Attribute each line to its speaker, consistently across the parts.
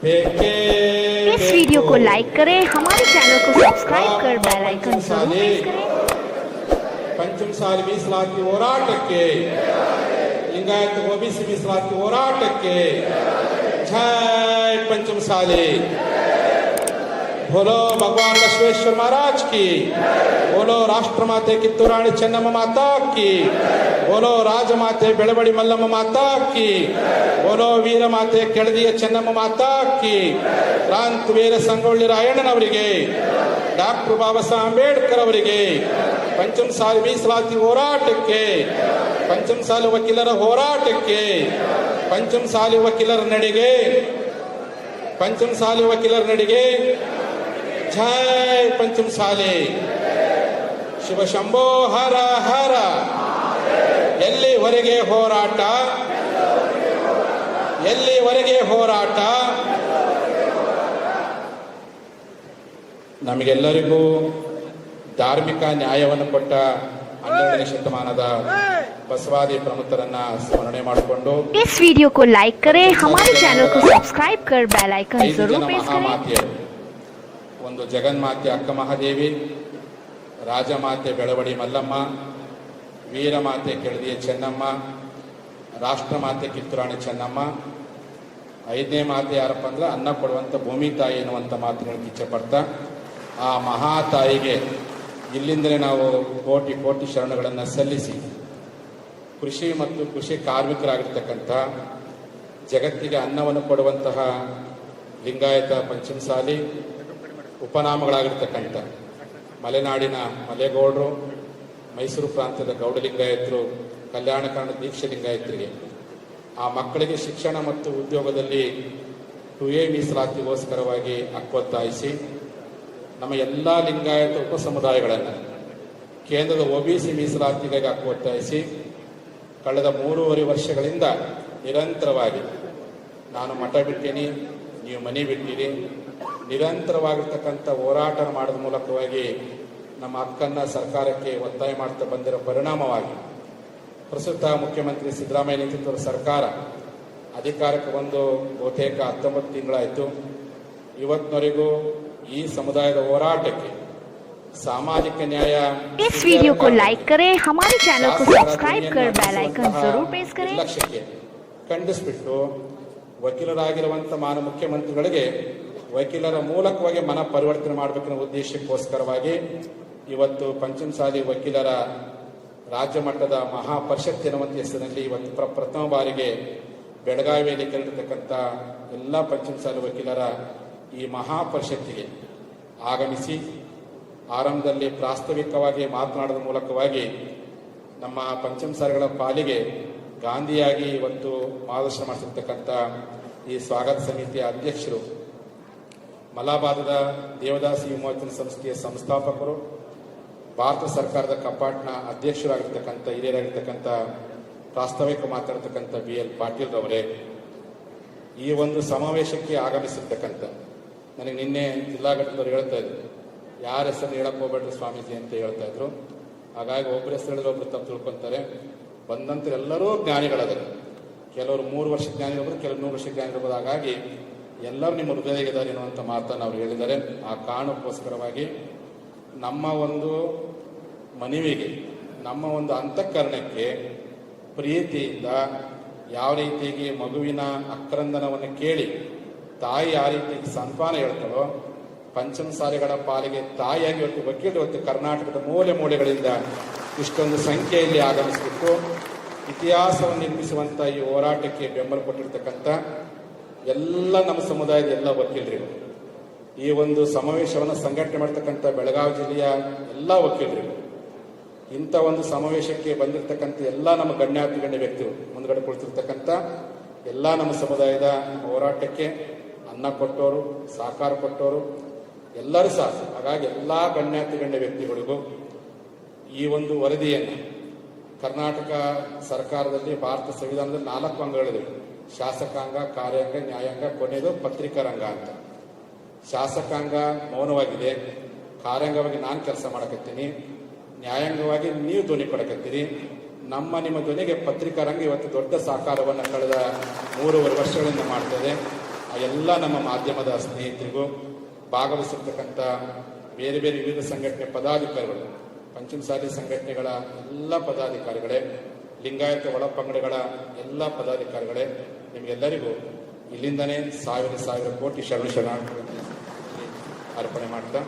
Speaker 1: इस वीडियो को लाइक करें, हमारे चैनल को सब्सक्राइब कर बेल आइकन जरूर प्रेस करें।
Speaker 2: ಪಂಚಮಸಾಲಿ ಮೀಸಲಾತಿ ಹೋರಾಟಕ್ಕೆ, ಲಿಂಗಾಯತ ಒಬಿಸಿ ಮೀಸಲಾತಿ ಹೋರಾಟಕ್ಕೆ ಜೈ पंचमसाली। बोलो भगवान बसवेश्वर महाराज की, बोलो राष्ट्रमाते कित्तूर रानी ಚೆನ್ನಮ್ಮ माता की, बोलो राजमाते बेळवಡಿ मल्लಮ್ಮ माता की, बोलो वीर माते ಕೆಳದಿಯ ಚೆನ್ನಮ್ಮ माता की, ಕ್ರಾಂತಿವೀರ ಸಂಗೊಳ್ಳಿ ರಾಯಣ್ಣನವರಿಗೆ, ಡಾಕ್ಟರ್ ಬಾಬಾ ಸಾಹೇಬ್ ಅಂಬೇಡ್ಕರ್ ಅವರಿಗೆ, ಪಂಚಮಸಾಲಿ ಮೀಸಲಾತಿ ಹೋರಾಟಕ್ಕೆ, ಪಂಚಮಸಾಲಿ ವಕೀಲರ ಹೋರಾಟಕ್ಕೆ, ಪಂಚಮಸಾಲಿ ವಕೀಲರ ನಡೆಗೆ, ಪಂಚಮಸಾಲಿ ವಕೀಲರ ನಡೆಗೆ ಜೈ पंचमसाली। ಶಿವ ಶಂಭೋ ಹರ ಹರ। ಎಲ್ಲಿವರೆಗೆ ಹೋರಾಟ, ಎಲ್ಲಿವರೆಗೆ ಹೋರಾಟ? ನಮಗೆಲ್ಲರಿಗೂ ಧಾರ್ಮಿಕ ನ್ಯಾಯವನ್ನು ಕೊಟ್ಟ 12ನೇ ಶತಮಾನದ बसवादी प्रमुखरನ್ನ ಸ್ಮರಣೆ ಮಾಡಿಕೊಂಡು
Speaker 1: इस वीडियो को लाइक करें, हमारे चैनल को सब्सक्राइब कर बेल आइकन जरूर प्रेस करें।
Speaker 2: ಒಂದು ಜಗನ್ಮಾತೆ ಅಕ್ಕ ಮಹಾದೇವಿ, ರಾಜಮಾತೆ ಬೆಳವಡಿ ಮಲ್ಲಮ್ಮ, ವೀರಮಾತೆ ಕೆಳದಿಯ ಚೆನ್ನಮ್ಮ, ರಾಷ್ಟ್ರಮಾತೆ ಕಿತ್ತೂರಾಣಿ ಚೆನ್ನಮ್ಮ, 5ನೇ ಮಾತೆ ಯಾರಪ್ಪ ಅಂದ್ರೆ ಅನ್ನ ಕೊಡುವಂಥ ಭೂಮಿ ತಾಯಿ ಎನ್ನುವಂಥ ಮಾತುಗಳನ್ನು ಇಚ್ಛೆಪಡ್ತಾ ಆ ಮಹಾತಾಯಿಗೆ ಇಲ್ಲಿಂದಲೇ ನಾವು ಕೋಟಿ ಕೋಟಿ ಶರಣಗಳನ್ನು ಸಲ್ಲಿಸಿ ಕೃಷಿ ಮತ್ತು ಕೃಷಿ ಕಾರ್ಮಿಕರಾಗಿರ್ತಕ್ಕಂಥ ಜಗತ್ತಿಗೆ ಅನ್ನವನ್ನು ಕೊಡುವಂತಹ ಲಿಂಗಾಯತ ಪಂಚಮಸಾಲಿ ಉಪನಾಮಗಳಾಗಿರ್ತಕ್ಕಂಥ ಮಲೆನಾಡಿನ ಮಲೆಗೌಡರು, ಮೈಸೂರು ಪ್ರಾಂತ್ಯದ ಗೌಡ ಲಿಂಗಾಯತರು, ಕಲ್ಯಾಣ ಕನ್ನಡ ದೀಕ್ಷೆ ಲಿಂಗಾಯತರಿಗೆ ಆ ಮಕ್ಕಳಿಗೆ ಶಿಕ್ಷಣ ಮತ್ತು ಉದ್ಯೋಗದಲ್ಲಿ 2A ಮೀಸಲಾತಿಗೋಸ್ಕರವಾಗಿ ಹಕ್ಕೊತ್ತಾಯಿಸಿ ನಮ್ಮ ಎಲ್ಲ ಲಿಂಗಾಯತ ಉಪ ಸಮುದಾಯಗಳನ್ನು ಕೇಂದ್ರದ OBC ಮೀಸಲಾತಿಗಾಗಿ ಹಕ್ಕೊತ್ತಾಯಿಸಿ ಕಳೆದ 3.5 ವರ್ಷಗಳಿಂದ ನಿರಂತರವಾಗಿ ನಾನು ಮಠ ಬಿಟ್ಟೀನಿ, ನೀವು ಮನೆ ಬಿಟ್ಟಿರಿ, ನಿರಂತರವಾಗಿರ್ತಕ್ಕಂಥ ಹೋರಾಟ ಮಾಡೋದ ಮೂಲಕವಾಗಿ ನಮ್ಮ ಹಕ್ಕನ್ನ ಸರ್ಕಾರಕ್ಕೆ ಒತ್ತಾಯ ಮಾಡ್ತಾ ಬಂದಿರೋ ಪರಿಣಾಮವಾಗಿ ಪ್ರಸ್ತುತ ಮುಖ್ಯಮಂತ್ರಿ ಸಿದ್ದರಾಮಯ್ಯ ನೇತೃತ್ವದ ಸರ್ಕಾರ ಅಧಿಕಾರಕ್ಕೆ ಬಂದು ಬಹುತೇಕ 19 ತಿಂಗಳಾಯಿತು. ಇವತ್ತಿನವರೆಗೂ ಈ ಸಮುದಾಯದ ಹೋರಾಟಕ್ಕೆ ಸಾಮಾಜಿಕ ನ್ಯಾಯ
Speaker 1: इस वीडियो को लाइक करें, हमारे चैनल को सब्सक्राइब कर बेल आइकन जरूर प्रेस करें।
Speaker 2: ನಿರ್ಲಕ್ಷ್ಯಕ್ಕೆ ಖಂಡಿಸಿಬಿಟ್ಟು ವಕೀಲರಾಗಿರುವಂಥ ಮಾನ್ಯ ಮುಖ್ಯಮಂತ್ರಿಗಳಿಗೆ ವಕೀಲರ ಮೂಲಕವಾಗಿ ಮನ ಪರಿವರ್ತನೆ ಮಾಡಬೇಕನ್ನೋ ಉದ್ದೇಶಕ್ಕೋಸ್ಕರವಾಗಿ ಇವತ್ತು ಪಂಚಮಸಾಲಿ ವಕೀಲರ ರಾಜ್ಯ ಮಟ್ಟದ ಮಹಾಪರಿಷತ್ ಎನ್ನುವಂಥ ಹೆಸರಿನಲ್ಲಿ ಇವತ್ತು ಪ್ರಥಮ ಬಾರಿಗೆ ಬೆಳಗಾವಿಯಲ್ಲಿ ಕೇಳಿರ್ತಕ್ಕಂಥ ಎಲ್ಲ ಪಂಚಮಸಾಲಿ ವಕೀಲರ ಈ ಮಹಾಪರಿಷತ್ತಿಗೆ ಆಗಮಿಸಿ ಆರಂಭದಲ್ಲಿ ಪ್ರಾಸ್ತಾವಿಕವಾಗಿ ಮಾತನಾಡೋದ ಮೂಲಕವಾಗಿ ನಮ್ಮ ಪಂಚಮಸಾಲಿಗಳ ಪಾಲಿಗೆ ಗಾಂಧಿಯಾಗಿ ಇವತ್ತು ಮಾರ್ಗದರ್ಶನ ಮಾಡಿಸಿರ್ತಕ್ಕಂಥ ಈ ಸ್ವಾಗತ ಸಮಿತಿಯ ಅಧ್ಯಕ್ಷರು, ಮಲಾಬಾದದ ದೇವದಾಸಿ ವಿಮೋಚನಾ ಸಂಸ್ಥೆಯ ಸಂಸ್ಥಾಪಕರು, ಭಾರತ ಸರ್ಕಾರದ ಕಪಾಟ್ನ ಅಧ್ಯಕ್ಷರಾಗಿರ್ತಕ್ಕಂಥ ಹಿರಿಯರಾಗಿರ್ತಕ್ಕಂಥ ಪ್ರಾಸ್ತಾವಿಕ ಮಾತಾಡ್ತಕ್ಕಂಥ BL ಪಾಟೀಲ್ ರವರೇ, ಈ ಒಂದು ಸಮಾವೇಶಕ್ಕೆ ಆಗಮಿಸಿರ್ತಕ್ಕಂಥ ನನಗೆ ನಿನ್ನೆ ಜಿಲ್ಲಾ ಘಟಕದವರು ಹೇಳ್ತಾ ಇದ್ರು, ಯಾರ ಹೆಸರು ಹೇಳಕ್ ಹೋಗ್ಬೇಡ್ರಿ ಸ್ವಾಮೀಜಿ ಅಂತ ಹೇಳ್ತಾ ಇದ್ರು. ಹಾಗಾಗಿ ಒಬ್ಬರ ಹೆಸರು ಹೇಳಿದ್ರೆ ಒಬ್ರು ತಪ್ಪು ತಿಳ್ಕೊಂತಾರೆ. ಬಂದಂತ ಎಲ್ಲರೂ ಜ್ಞಾನಿಗಳಾದರು, ಕೆಲವರು 3 ವರ್ಷ ಜ್ಞಾನಿಗಳು, ಕೆಲವರು 100 ವರ್ಷ ಜ್ಞಾನಿಗಳು. ಹಾಗಾಗಿ ಎಲ್ಲರೂ ನಿಮ್ಮ ಹೃದಯದಾಗಿದ್ದಾರೆ ಎನ್ನುವಂಥ ಮಾತನ್ನು ಅವರು ಹೇಳಿದ್ದಾರೆ. ಆ ಕಾರಣಕ್ಕೋಸ್ಕರವಾಗಿ ನಮ್ಮ ಒಂದು ಮನವಿಗೆ, ನಮ್ಮ ಒಂದು ಅಂತಃಕರಣಕ್ಕೆ ಪ್ರೀತಿಯಿಂದ ಯಾವ ರೀತಿಯಾಗಿ ಮಗುವಿನ ಅಕ್ರಂದನವನ್ನು ಕೇಳಿ ತಾಯಿ ಯಾವ ರೀತಿಯಾಗಿ ಸಂತಾನ ಹೇಳ್ತಾಳೋ, ಪಂಚಮಸಾಲಿಗಳ ಪಾಲಿಗೆ ತಾಯಿಯಾಗಿ ಇವತ್ತು ವಕೀಲರು ಇವತ್ತು ಕರ್ನಾಟಕದ ಮೂಲೆ ಮೂಲೆಗಳಿಂದ ಇಷ್ಟೊಂದು ಸಂಖ್ಯೆಯಲ್ಲಿ ಆಗಮಿಸಿಬಿಟ್ಟು ಇತಿಹಾಸವನ್ನು ನಿರ್ಮಿಸುವಂಥ ಈ ಹೋರಾಟಕ್ಕೆ ಬೆಂಬಲ ಕೊಟ್ಟಿರ್ತಕ್ಕಂಥ ಎಲ್ಲ ನಮ್ಮ ಸಮುದಾಯದ ಎಲ್ಲ ವಕೀಲರಿಗೂ, ಈ ಒಂದು ಸಮಾವೇಶವನ್ನು ಸಂಘಟನೆ ಮಾಡ್ತಕ್ಕಂಥ ಬೆಳಗಾವಿ ಜಿಲ್ಲೆಯ ಎಲ್ಲ ವಕೀಲರಿಗೂ, ಇಂಥ ಒಂದು ಸಮಾವೇಶಕ್ಕೆ ಬಂದಿರತಕ್ಕಂಥ ಎಲ್ಲ ನಮ್ಮ ಗಣ್ಯಾತಿ ವ್ಯಕ್ತಿಗಳು, ಮುಂದ್ಗಡೆ ಕುಳಿತಿರ್ತಕ್ಕಂಥ ಎಲ್ಲ ನಮ್ಮ ಸಮುದಾಯದ ಹೋರಾಟಕ್ಕೆ ಅನ್ನ ಕೊಟ್ಟವರು, ಸಹಕಾರ ಕೊಟ್ಟವರು ಎಲ್ಲರೂ ಸಹ. ಹಾಗಾಗಿ ಎಲ್ಲ ಗಣ್ಯಾತಿ ವ್ಯಕ್ತಿಗಳಿಗೂ ಈ ಒಂದು ವರದಿಯನ್ನು ಕರ್ನಾಟಕ ಸರ್ಕಾರದಲ್ಲಿ ಭಾರತ ಸಂವಿಧಾನದಲ್ಲಿ 4 ಅಂಗಗಳಿವೆ: ಶಾಸಕಾಂಗ, ಕಾರ್ಯಾಂಗ, ನ್ಯಾಯಾಂಗ, ಕೊನೆಯದು ಪತ್ರಿಕಾರಂಗ ಅಂತ. ಶಾಸಕಾಂಗ ಮೌನವಾಗಿದೆ, ಕಾರ್ಯಾಂಗವಾಗಿ ನಾನು ಕೆಲಸ ಮಾಡಕತ್ತೀನಿ, ನ್ಯಾಯಾಂಗವಾಗಿ ನೀವು ಧ್ವನಿ ಕೊಡಕತ್ತೀರಿ. ನಿಮ್ಮ ಧ್ವನಿಗೆ ಪತ್ರಿಕಾರಂಗ ಇವತ್ತು ದೊಡ್ಡ ಸಹಕಾರವನ್ನು ಕಳೆದ 3.5 ವರ್ಷಗಳಿಂದ ಮಾಡ್ತದೆ. ಆ ಎಲ್ಲ ನಮ್ಮ ಮಾಧ್ಯಮದ ಸ್ನೇಹಿತರಿಗೂ, ಭಾಗವಹಿಸಿರ್ತಕ್ಕಂಥ ಬೇರೆ ಬೇರೆ ವಿವಿಧ ಸಂಘಟನೆ ಪದಾಧಿಕಾರಿಗಳು, ಪಂಚಮಸಾಲಿ ಸಂಘಟನೆಗಳ ಎಲ್ಲ ಪದಾಧಿಕಾರಿಗಳೇ, ಲಿಂಗಾಯತ ಒಳಪಂಗಡಗಳ ಎಲ್ಲ ಪದಾಧಿಕಾರಿಗಳೇ, ನಿಮಗೆಲ್ಲರಿಗೂ ಇಲ್ಲಿಂದನೇ ಸಾವಿರ ಕೋಟಿ ಶರಣಾರ್ಥಿ ಅರ್ಪಣೆ ಮಾಡ್ತಾ,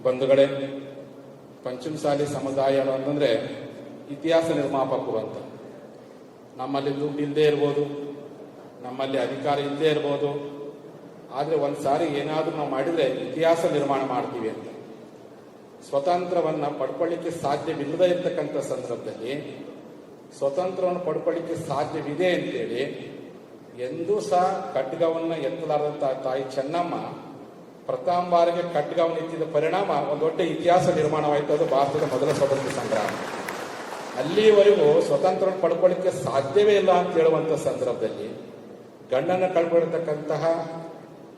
Speaker 2: ಬಂಧುಗಳೇ, ಪಂಚಮಸಾಲಿ ಸಮುದಾಯ ಅಂತಂದ್ರೆ ಇತಿಹಾಸ ನಿರ್ಮಾಪಕರು ಅಂತ. ನಮ್ಮಲ್ಲಿ ದುಡ್ಡು ಇಲ್ಲದೆ ಇರ್ಬೋದು, ನಮ್ಮಲ್ಲಿ ಅಧಿಕಾರ ಇಲ್ಲದೆ ಇರ್ಬೋದು, ಆದರೆ ಒಂದ್ಸಾರಿ ಏನಾದರೂ ನಾವು ಮಾಡಿದ್ರೆ ಇತಿಹಾಸ ನಿರ್ಮಾಣ ಮಾಡ್ತೀವಿ ಅಂತ. ಸ್ವತಂತ್ರವನ್ನ ಪಡ್ಕೊಳ್ಳಿಕ್ಕೆ ಸಾಧ್ಯವಿಲ್ಲದೆ ಇರ್ತಕ್ಕಂಥ ಸಂದರ್ಭದಲ್ಲಿ ಸ್ವತಂತ್ರವನ್ನು ಪಡ್ಕೊಳ್ಳಿಕ್ಕೆ ಸಾಧ್ಯವಿದೆ ಅಂತೇಳಿ ಎಂದೂ ಸಹ ಖಡ್ಗವನ್ನ ಎತ್ತಲಾರದಂತ ತಾಯಿ ಚೆನ್ನಮ್ಮ ಪ್ರಥಮ ಬಾರಿಗೆ ಖಡ್ಗವನ್ನು ಎತ್ತಿದ ಪರಿಣಾಮ ಒಂದು ದೊಡ್ಡ ಇತಿಹಾಸ ನಿರ್ಮಾಣವಾಯಿತು. ಅದು ಭಾರತದ ಮೊದಲ ಸ್ವಾತಂತ್ರ್ಯ ಸಂಗ್ರಾಮ. ಅಲ್ಲಿವರೆಗೂ ಸ್ವತಂತ್ರವನ್ನು ಪಡ್ಕೊಳ್ಳಿಕ್ಕೆ ಸಾಧ್ಯವೇ ಇಲ್ಲ ಅಂತ ಹೇಳುವಂತ ಸಂದರ್ಭದಲ್ಲಿ ಗಂಡನ್ನು ಕಳ್ಕೊಂಡಿರ್ತಕ್ಕಂತಹ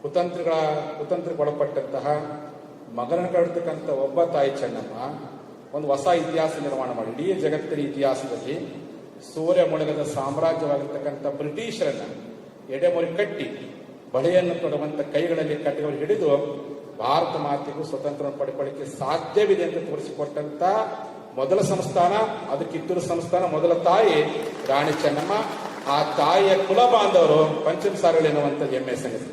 Speaker 2: ಕುತಂತ್ರಕ್ಕೆ ಒಳಪಟ್ಟಂತಹ ಮಗನನ್ನು ಕಳ್ತಕ್ಕಂಥ ಒಬ್ಬ ತಾಯಿ ಚೆನ್ನಮ್ಮ ಒಂದು ಹೊಸ ಇತಿಹಾಸ ನಿರ್ಮಾಣ ಮಾಡಿ ಇಡೀ ಜಗತ್ತಿನ ಇತಿಹಾಸದಲ್ಲಿ ಸೂರ್ಯ ಮುಳುಗದ ಸಾಮ್ರಾಜ್ಯವಾಗಿರ್ತಕ್ಕಂಥ ಬ್ರಿಟಿಷರನ್ನ ಎಡೆಮುರಿ ಕಟ್ಟಿ ಬಳೆಯನ್ನು ತೊಡುವಂತ ಕೈಗಳಲ್ಲಿ ಕಟ್ಟಿಗಳು ಹಿಡಿದು ಭಾರತ ಮಾತೆಗೂ ಸ್ವತಂತ್ರವನ್ನು ಪಡ್ಕೊಳ್ಳಿಕ್ಕೆ ಸಾಧ್ಯವಿದೆ ಅಂತ ತೋರಿಸಿಕೊಟ್ಟಂತ ಮೊದಲ ಸಂಸ್ಥಾನ, ಅದು ಕಿತ್ತೂರು ಸಂಸ್ಥಾನ. ಮೊದಲ ತಾಯಿ ರಾಣಿ ಚೆನ್ನಮ್ಮ. ಆ ತಾಯಿಯ ಕುಲ ಬಾಂಧವರು ಪಂಚಮಸಾಲಿಗಳು ಎನ್ನುವಂಥದ್ದು ಹೆಮ್ಮೆ ಸಂಗತಿ.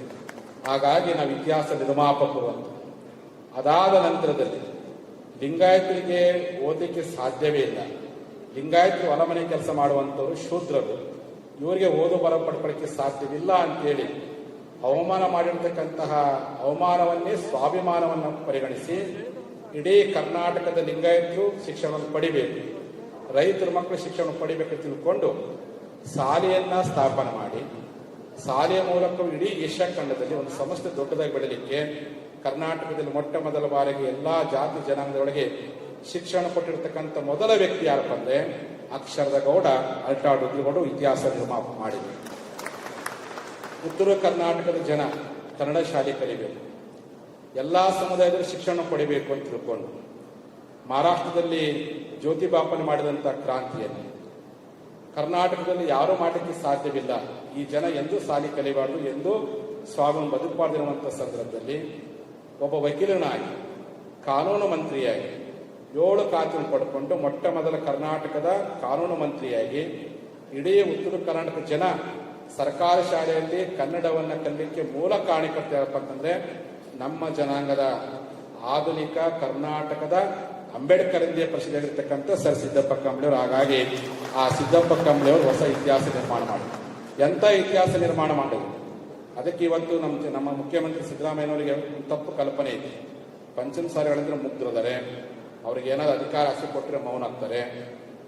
Speaker 2: ಹಾಗಾಗಿ ನಾವು ಇತಿಹಾಸ ನಿರ್ಮಾಪಕರು ಅಂತ. ಅದಾದ ನಂತರದಲ್ಲಿ ಲಿಂಗಾಯತರಿಗೆ ಓದಲಿಕ್ಕೆ ಸಾಧ್ಯವೇ ಇಲ್ಲ. ಲಿಂಗಾಯತರು ಹೊಲಮನೆ ಕೆಲಸ ಮಾಡುವಂಥವ್ರು ಶೂದ್ರರು, ಇವರಿಗೆ ಓದು ಬರ ಪಡ್ಕೊಳ್ಳಿಕ್ಕೆ ಸಾಧ್ಯವಿಲ್ಲ ಅಂತೇಳಿ ಅವಮಾನ ಮಾಡಿರ್ತಕ್ಕಂತಹ ಅವಮಾನವನ್ನೇ ಸ್ವಾಭಿಮಾನವನ್ನು ಪರಿಗಣಿಸಿ ಇಡೀ ಕರ್ನಾಟಕದ ಲಿಂಗಾಯತರು ಶಿಕ್ಷಣವನ್ನು ಪಡಿಬೇಕು, ರೈತರ ಮಕ್ಕಳು ಶಿಕ್ಷಣ ಪಡಿಬೇಕು ತಿಳ್ಕೊಂಡು ಶಾಲೆಯನ್ನ ಸ್ಥಾಪನೆ ಮಾಡಿ, ಶಾಲೆಯ ಮೂಲಕ ಇಡೀ ಏಷ್ಯಾ ಖಂಡದಲ್ಲಿ ಒಂದು ಸಂಸ್ಥೆ ದೊಡ್ಡದಾಗಿ ಬೆಳಲಿಕ್ಕೆ ಕರ್ನಾಟಕದಲ್ಲಿ ಮೊಟ್ಟ ಮೊದಲ ಬಾರಿಗೆ ಎಲ್ಲಾ ಜಾತಿ ಜನಾಂಗದೊಳಗೆ ಶಿಕ್ಷಣ ಕೊಟ್ಟಿರ್ತಕ್ಕಂಥ ಮೊದಲ ವ್ಯಕ್ತಿ ಯಾರಪ್ಪ ಅಂದ್ರೆ ಅಕ್ಷರದ ಗೌಡ ಅಲ್ಟಾ ರುದ್ರಗೌಡ ಇತಿಹಾಸ ನಿರ್ಮಾಪ ಮಾಡಿದ್ರು. ಉತ್ತರ ಕರ್ನಾಟಕದ ಜನ ಕನ್ನಡ ಶಾಲೆ ಕಲಿಬೇಕು, ಎಲ್ಲಾ ಸಮುದಾಯದಲ್ಲಿ ಶಿಕ್ಷಣ ಪಡಿಬೇಕು ಅಂತ ತಿಳ್ಕೊಂಡು ಮಹಾರಾಷ್ಟ್ರದಲ್ಲಿ ಜ್ಯೋತಿಬಾಪನ ಮಾಡಿದಂತ ಕ್ರಾಂತಿಯನ್ನು ಕರ್ನಾಟಕದಲ್ಲಿ ಯಾರೂ ಮಾಡಲಿಕ್ಕೆ ಸಾಧ್ಯವಿಲ್ಲ. ಈ ಜನ ಎಂದೂ ಶಾಲೆ ಕಲಿಬಾರ್ದು, ಎಂದೂ ಸ್ವಾಮಿ ಬದುಕಬಾರ್ದಿರುವಂತ ಸಂದರ್ಭದಲ್ಲಿ ಒಬ್ಬ ವಕೀಲನಾಗಿ ಕಾನೂನು ಮಂತ್ರಿಯಾಗಿ 7 ಖಾತೆಯನ್ನು ಪಡ್ಕೊಂಡು ಮೊಟ್ಟ ಮೊದಲ ಕರ್ನಾಟಕದ ಕಾನೂನು ಮಂತ್ರಿಯಾಗಿ ಇಡೀ ಉತ್ತರ ಕರ್ನಾಟಕ ಜನ ಸರ್ಕಾರಿ ಶಾಲೆಯಲ್ಲಿ ಕನ್ನಡವನ್ನ ಕಲಿಯಲಿಕ್ಕೆ ಮೂಲ ಕಾರಣಕರ್ತ ಯಾರಪ್ಪ ಅಂತಂದ್ರೆ ನಮ್ಮ ಜನಾಂಗದ ಆಧುನಿಕ ಕರ್ನಾಟಕದ ಅಂಬೇಡ್ಕರ್ ಎಂದೇ ಪ್ರಸಿದ್ಧಿಯಾಗಿರ್ತಕ್ಕಂಥ ಸರ್ ಸಿದ್ದಪ್ಪ ಕಂಬಳಿಯವರು. ಹಾಗಾಗಿ ಆ ಸಿದ್ದಪ್ಪ ಕಂಬಳಿಯವರು ಹೊಸ ಇತಿಹಾಸ ನಿರ್ಮಾಣ ಮಾಡಿದ್ರು. ಎಂಥ ಇತಿಹಾಸ ನಿರ್ಮಾಣ ಮಾಡಿದ್ರು. ಅದಕ್ಕೆ ಇವತ್ತು ನಮ್ಮ ಮುಖ್ಯಮಂತ್ರಿ ಸಿದ್ದರಾಮಯ್ಯನವರಿಗೆ ತಪ್ಪು ಕಲ್ಪನೆ ಇದೆ. ಪಂಚಮಸಾಲಿಗಳಂದ್ರೆ ಮುಗ್ಧರಿದ್ದಾರೆ, ಅವ್ರಿಗೆ ಏನಾದ್ರು ಅಧಿಕಾರ ಆಸೆ ಕೊಟ್ಟರೆ ಮೌನ ಆಗ್ತಾರೆ,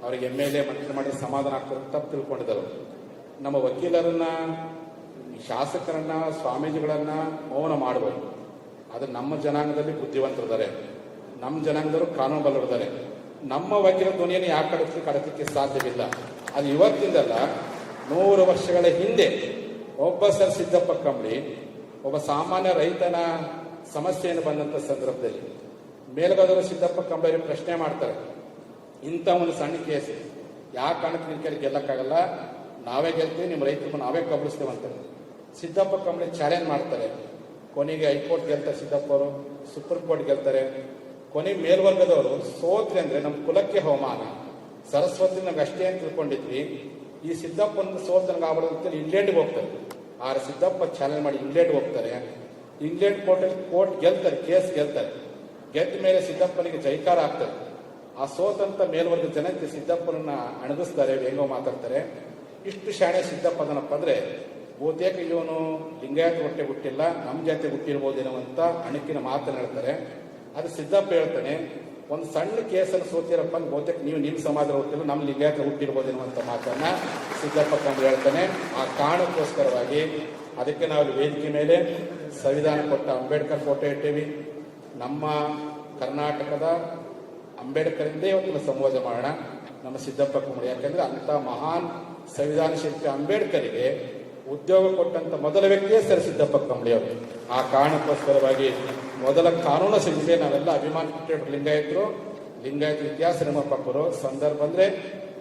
Speaker 2: ಅವ್ರಿಗೆ MLA ಮಂತ್ರಿ ಮಾಡಿದ್ರೆ ಸಮಾಧಾನ ಆಗ್ತಾರೆ, ತಪ್ಪು ತಿಳ್ಕೊಂಡಿದ್ದಾರೆ. ನಮ್ಮ ವಕೀಲರನ್ನ, ಶಾಸಕರನ್ನ, ಸ್ವಾಮೀಜಿಗಳನ್ನ ಮೌನ ಮಾಡಬಹುದು. ಆದ್ರೆ ನಮ್ಮ ಜನಾಂಗದಲ್ಲಿ ಬುದ್ಧಿವಂತರಿದ್ದಾರೆ, ನಮ್ಮ ಜನಾಂಗದವರು ಕಾನೂನು ಬಲ್ಲರಿದ್ದಾರೆ. ನಮ್ಮ ವಕೀಲ ಧ್ವನಿಯನ್ನು ಯಾಕೆ ಕಡಲಿಕ್ಕೆ ಸಾಧ್ಯವಿಲ್ಲ. ಅದು ಇವತ್ತಿಂದಲ್ಲ, 100 ವರ್ಷಗಳ ಹಿಂದೆ ಒಬ್ಬ ಸರ್ ಸಿದ್ದಪ್ಪ ಕಂಬಳಿ ಒಬ್ಬ ಸಾಮಾನ್ಯ ರೈತನ ಸಮಸ್ಯೆಯನ್ನು ಬಂದಂತ ಸಂದರ್ಭದಲ್ಲಿ ಮೇಲ್ಗದವರು ಸಿದ್ದಪ್ಪ ಕಂಬಳಿ ಪ್ರಶ್ನೆ ಮಾಡ್ತಾರೆ, ಇಂಥ ಒಂದು ಸಣ್ಣ ಕೇಸ್ ಯಾವ ಕಾರಣಕ್ಕೆ ನಿನ್ ಕೈಲಿ ಗೆಲ್ಲಕ್ಕಾಗಲ್ಲ, ನಾವೇ ಗೆಲ್ತೀವಿ, ನಿಮ್ಮ ರೈತರು ನಾವೇ ಕಬಳಿಸ್ತೇವಂತಾರೆ. ಸಿದ್ದಪ್ಪ ಕಂಬಳಿ ಚಾಲೆಂಜ್ ಮಾಡ್ತಾರೆ. ಕೊನೆಗೆ ಹೈಕೋರ್ಟ್ ಗೆಲ್ತಾರೆ ಸಿದ್ದಪ್ಪ ಅವರು, ಸುಪ್ರೀಂ ಕೋರ್ಟ್ ಗೆಲ್ತಾರೆ. ಕೊನೆಗೆ ಮೇಲ್ವರ್ಗದವರು ಸೋತ್ರಿ ಅಂದ್ರೆ ನಮ್ಮ ಕುಲಕ್ಕೆ ಅವಮಾನ, ಸರಸ್ವತಿ ನಂಗೆ ಅಷ್ಟೇ ಅಂತ ತಿಳ್ಕೊಂಡಿದ್ವಿ, ಈ ಸಿದ್ದಪ್ಪನ ಸೋತ್ ನನಗೆ ಆಗ್ಬಾರ್ದು ಅಂತ ಇಂಗ್ಲೆಂಡ್ಗೆ ಹೋಗ್ತಾರೆ. ಆದ್ರೆ ಸಿದ್ದಪ್ಪ ಚಾಲೆಂಜ್ ಮಾಡಿ ಇಂಗ್ಲೆಂಡ್ ಹೋಗ್ತಾರೆ. ಇಂಗ್ಲೆಂಡ್ ಕೋರ್ಟ್ ಗೆಲ್ತಾರೆ, ಕೇಸ್ ಗೆಲ್ತಾರೆ. ಗೆದ್ದ ಮೇಲೆ ಸಿದ್ದಪ್ಪನಿಗೆ ಜೈಕಾರ ಆಗ್ತಾರೆ. ಆ ಸೋತಂತ ಮೇಲ್ವರ್ಗ ಜನತೆ ಸಿದ್ದಪ್ಪನನ್ನ ಅಣಗಿಸ್ತಾರೆ, ಹೆಂಗೋ ಮಾತಾಡ್ತಾರೆ. ಇಷ್ಟು ಶಾಣೆ ಸಿದ್ದಪ್ಪ ಅದನಪ್ಪ ಅಂದ್ರೆ ಬಹುತೇಕ ಇವನು ಲಿಂಗಾಯತ ಹೊಟ್ಟೆ ಹುಟ್ಟಿಲ್ಲ, ನಮ್ಮ ಜಾತಿ ಹುಟ್ಟಿರ್ಬೋದೇನೋ ಅಂತ ಅಣಕಿನ ಮಾತನ್ನು ಹೇಳ್ತಾರೆ. ಅದು ಸಿದ್ದಪ್ಪ ಹೇಳ್ತಾನೆ, ಒಂದು ಸಣ್ಣ ಕೇಸನ್ನು ಸೋತಿರಪ್ಪ ಬಹುತೇಕ ನೀವು ನಿಮ್ಮ ಸಮಾಜ ಹುಟ್ಟಿಲ್ಲ, ನಮ್ಮ ಲಿಂಗಾಯತ ಹುಟ್ಟಿರ್ಬೋದೇನೋ ಅಂತ ಮಾತನ್ನ ಸಿದ್ದಪ್ಪ ಕಂಡು ಹೇಳ್ತಾನೆ. ಆ ಕಾರಣಕ್ಕೋಸ್ಕರವಾಗಿ ಅದಕ್ಕೆ ನಾವು ವೇದಿಕೆ ಮೇಲೆ ಸಂವಿಧಾನ ಕೊಟ್ಟ ಅಂಬೇಡ್ಕರ್ ಫೋಟೋ ಇಟ್ಟೇವಿ. ನಮ್ಮ ಕರ್ನಾಟಕದ ಅಂಬೇಡ್ಕರಿಂದ ಇವತ್ತು ಸಂಬೋಧನೆ ಮಾಡೋಣ ನಮ್ಮ ಸಿದ್ದಪ್ಪ ಕಂಬಳಿ. ಯಾಕಂದ್ರೆ ಅಂತ ಮಹಾನ್ ಸಂವಿಧಾನ ಶಿಲ್ಪಿ ಅಂಬೇಡ್ಕರ್ಗೆ ಉದ್ಯೋಗ ಕೊಟ್ಟಂತ ಮೊದಲ ವ್ಯಕ್ತಿಯೇ ಸರ್ ಸಿದ್ದಪ್ಪ ಕಂಬಳಿಯವರು. ಆ ಕಾರಣಕ್ಕೋಸ್ಕರವಾಗಿ ಮೊದಲ ಕಾನೂನು ಸಂಸ್ಥೆ ನಾವೆಲ್ಲ ಅಭಿಮಾನ ಲಿಂಗಾಯತರು, ಲಿಂಗಾಯತ ಇತಿಹಾಸ ನಿರ್ಮಾಪಕರು. ಸಂದರ್ಭ ಅಂದ್ರೆ